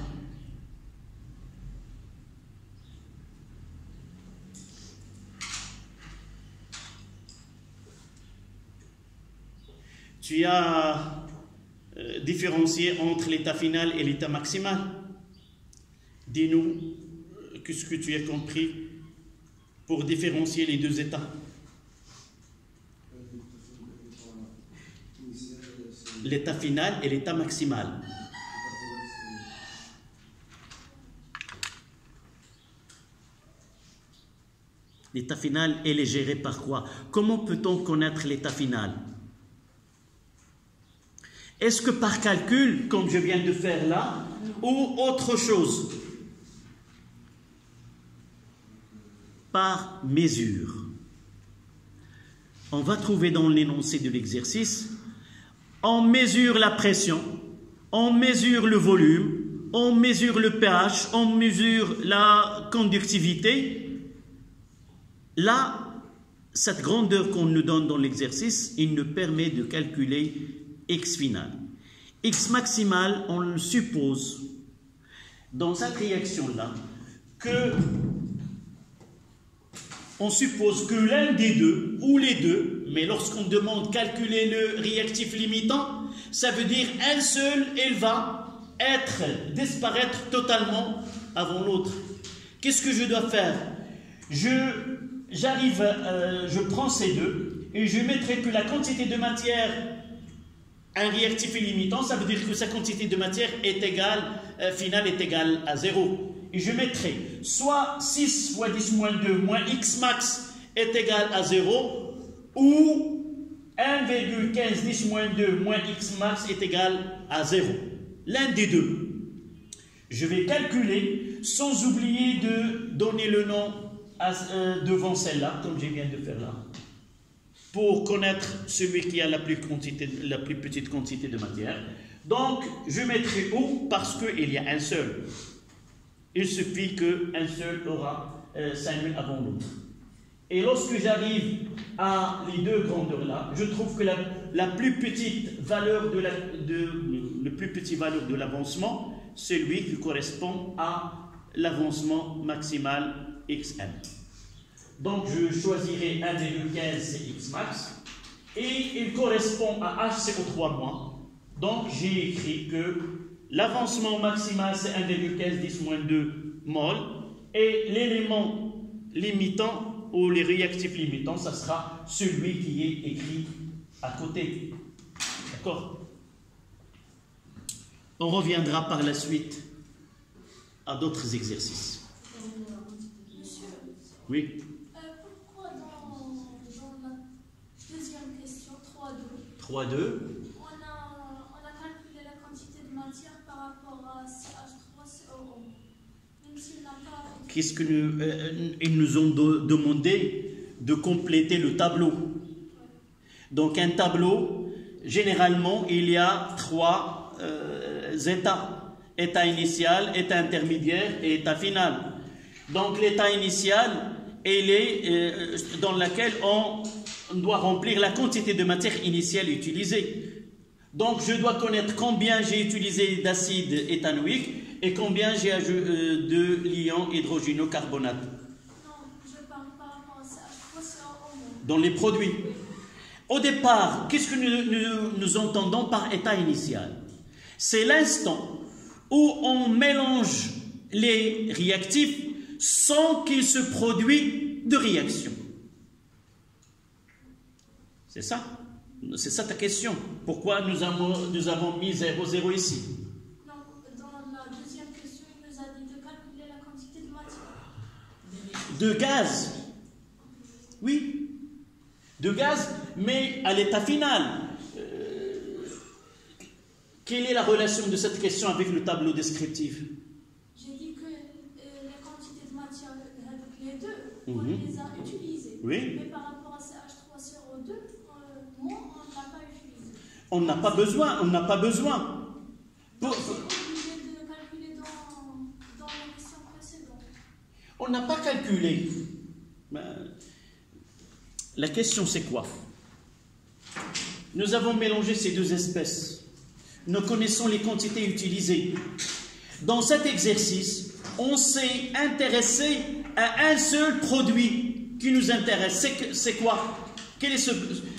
Tu as différencié entre l'état final et l'état maximal. Dis-nous qu'est-ce que tu as compris pour différencier les deux états. L'état final et l'état maximal. L'état final, elle est géré par quoi? Comment peut-on connaître l'état final? Est-ce que par calcul, comme je viens de faire là, ou autre chose? Par mesure. On va trouver dans l'énoncé de l'exercice, on mesure la pression, on mesure le volume, on mesure le pH, on mesure la conductivité. Là, cette grandeur qu'on nous donne dans l'exercice, il nous permet de calculer x final. X maximal, on suppose, dans cette réaction-là, que on suppose que l'un des deux, ou les deux, mais lorsqu'on demande calculer le réactif limitant, ça veut dire un seul, il va disparaître totalement avant l'autre. Qu'est-ce que je dois faire? Je prends ces deux et je mettrai que la quantité de matière, un réactif limitant, ça veut dire que sa quantité de matière est égale, finale est égale à 0. Et je mettrai soit 6 fois 10 moins 2 moins x max est égal à 0 ou 1,15 10 moins 2 moins x max est égal à 0. L'un des deux. Je vais calculer sans oublier de donner le nom devant celle-là, comme je viens de faire là, pour connaître celui qui a la plus petite quantité de matière. Donc, je mettrai O parce qu'il y a un seul. Il suffit qu'un seul aura s'annule avant l'autre. Et lorsque j'arrive à les deux grandeurs-là, je trouve que la plus petite valeur de l'avancement, c'est lui qui correspond à l'avancement maximal xm. Donc je choisirai 1,15 c'est x max et il correspond à HCO3-. Donc j'ai écrit que l'avancement maximal c'est 1,15 10 moins 2 mol et l'élément limitant ou les réactifs limitants, ça sera celui qui est écrit à côté. D'accord? On reviendra par la suite à d'autres exercices. Monsieur, Oui. Pourquoi dans la deuxième question, 3.2, 3,2. on a calculé la quantité de matière par rapport à CH3COO, même s'il n'a pas... Qu'est-ce que ils nous ont demandé de compléter le tableau. Donc un tableau, généralement, il y a 3 états. État initial, état intermédiaire et état final. Donc l'état initial, il est dans lequel on doit remplir la quantité de matière initiale utilisée. Donc je dois connaître combien j'ai utilisé d'acide éthanoïque et combien j'ai de l'ion hydrogénocarbonate. Non, je parle par rapport à CH3COO. Dans les produits. Au départ, qu'est-ce que nous entendons par état initial? C'est l'instant où on mélange les réactifs sans qu'il se produise de réaction. C'est ça? C'est ça ta question. Pourquoi nous avons mis 0,0 ici? Donc, dans la deuxième question, il nous nous a dit de calculer la quantité de matière. De gaz. Oui. De gaz, mais à l'état final. Quelle est la relation de cette question avec le tableau descriptif? J'ai dit que les quantités de matière avec les deux, on les a utilisées. Oui. Mais par rapport à CH3CO2, moi, on ne l'a pas utilisé. On n'a pas besoin, on n'a pas besoin. J'ai oublié de calculer dans la question précédente. On n'a pas calculé. La question c'est quoi? Nous avons mélangé ces deux espèces. Nous connaissons les quantités utilisées. Dans cet exercice, on s'est intéressé à un seul produit qui nous intéresse. C'est quoi? Quel est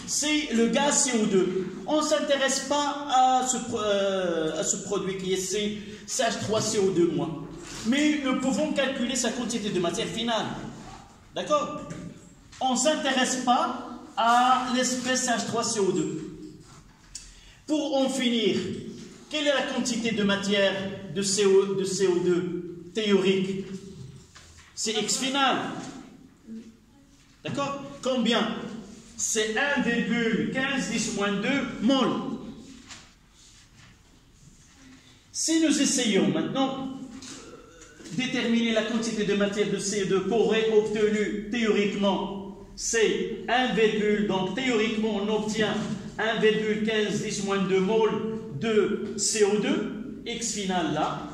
c'est le gaz CO2. On ne s'intéresse pas à ce produit qui est CH3CO2-. Mais nous pouvons calculer sa quantité de matière finale. D'accord? On ne s'intéresse pas à l'espèce CH3CO2. Pour en finir, quelle est la quantité de matière de CO2 théorique? C'est X final. D'accord? Combien? C'est 1,15 10 moins 2 mol. Si nous essayons maintenant de déterminer la quantité de matière de CO2 qu'aurait obtenu théoriquement, c'est 1, donc théoriquement on obtient 1,15 10 moins 2 mol de CO2, X final là.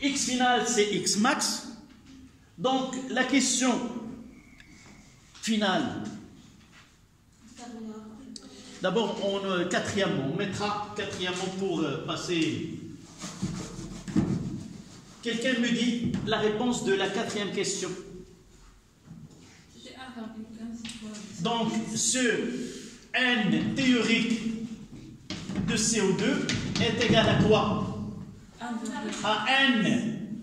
X final c'est X max. Donc la question finale. D'abord, quatrièmement, on mettra quatrièmement pour passer. Quelqu'un me dit la réponse de la quatrième question. C'était 1,15. Donc, ce N théorique de CO2 est égal à quoi? À N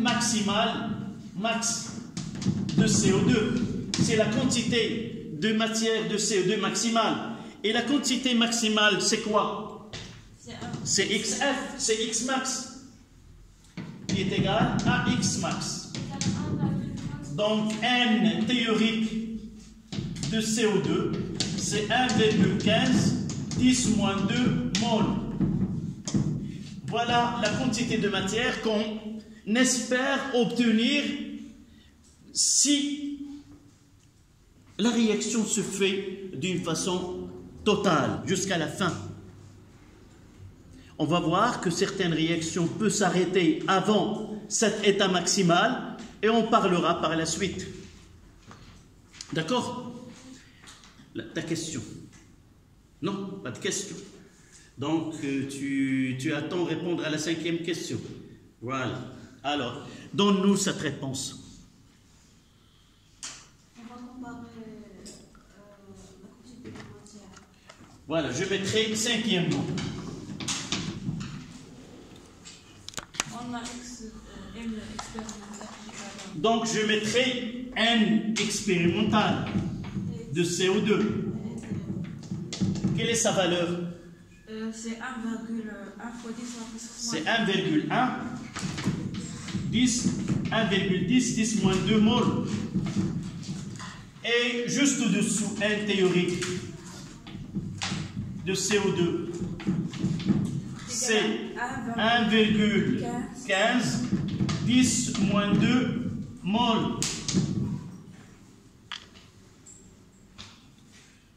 maximal, max de CO2. C'est la quantité de matière de CO2 maximale. Et la quantité maximale, c'est quoi? C'est XF, c'est X max, qui est égal à X max. Donc, N théorique de CO2, c'est 1,15 10 moins 2 mol. Voilà la quantité de matière qu'on espère obtenir si la réaction se fait d'une façon totale, jusqu'à la fin. On va voir que certaines réactions peuvent s'arrêter avant cet état maximal et on parlera par la suite. D'accord? Ta question? Non, pas de question. Donc, tu attends répondre à la cinquième question. Voilà. Alors, donne-nous cette réponse. Voilà, je mettrai cinquièmement. On a N expérimental. Donc, je mettrai N expérimental de CO2. Quelle est sa valeur? C'est 1,1 fois 10 fois plus. C'est 1,1 10 moins 2 mol. Et juste au-dessous, N théorique de CO2, c'est 1,15 10 moins 2 mol.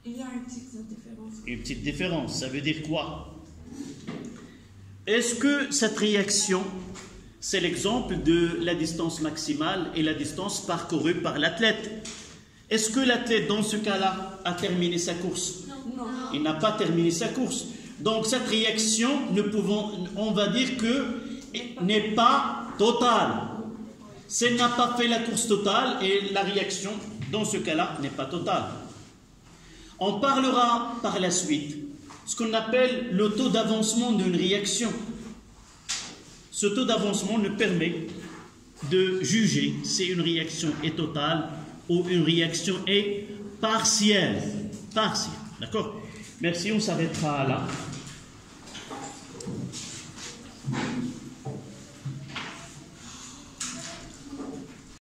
Il y a une petite différence. Une petite différence, ça veut dire quoi? Est-ce que cette réaction, c'est l'exemple de la distance maximale et la distance parcourue par l'athlète? Est-ce que l'athlète, dans ce cas-là, a terminé sa course? Non. Il n'a pas terminé sa course. Donc, cette réaction, on va dire que n'est pas totale. Elle n'a pas fait la course totale et la réaction, dans ce cas-là, n'est pas totale. On parlera par la suite ce qu'on appelle le taux d'avancement d'une réaction. Ce taux d'avancement nous permet de juger si une réaction est totale ou une réaction est partielle. D'accord? Merci, on s'arrêtera là.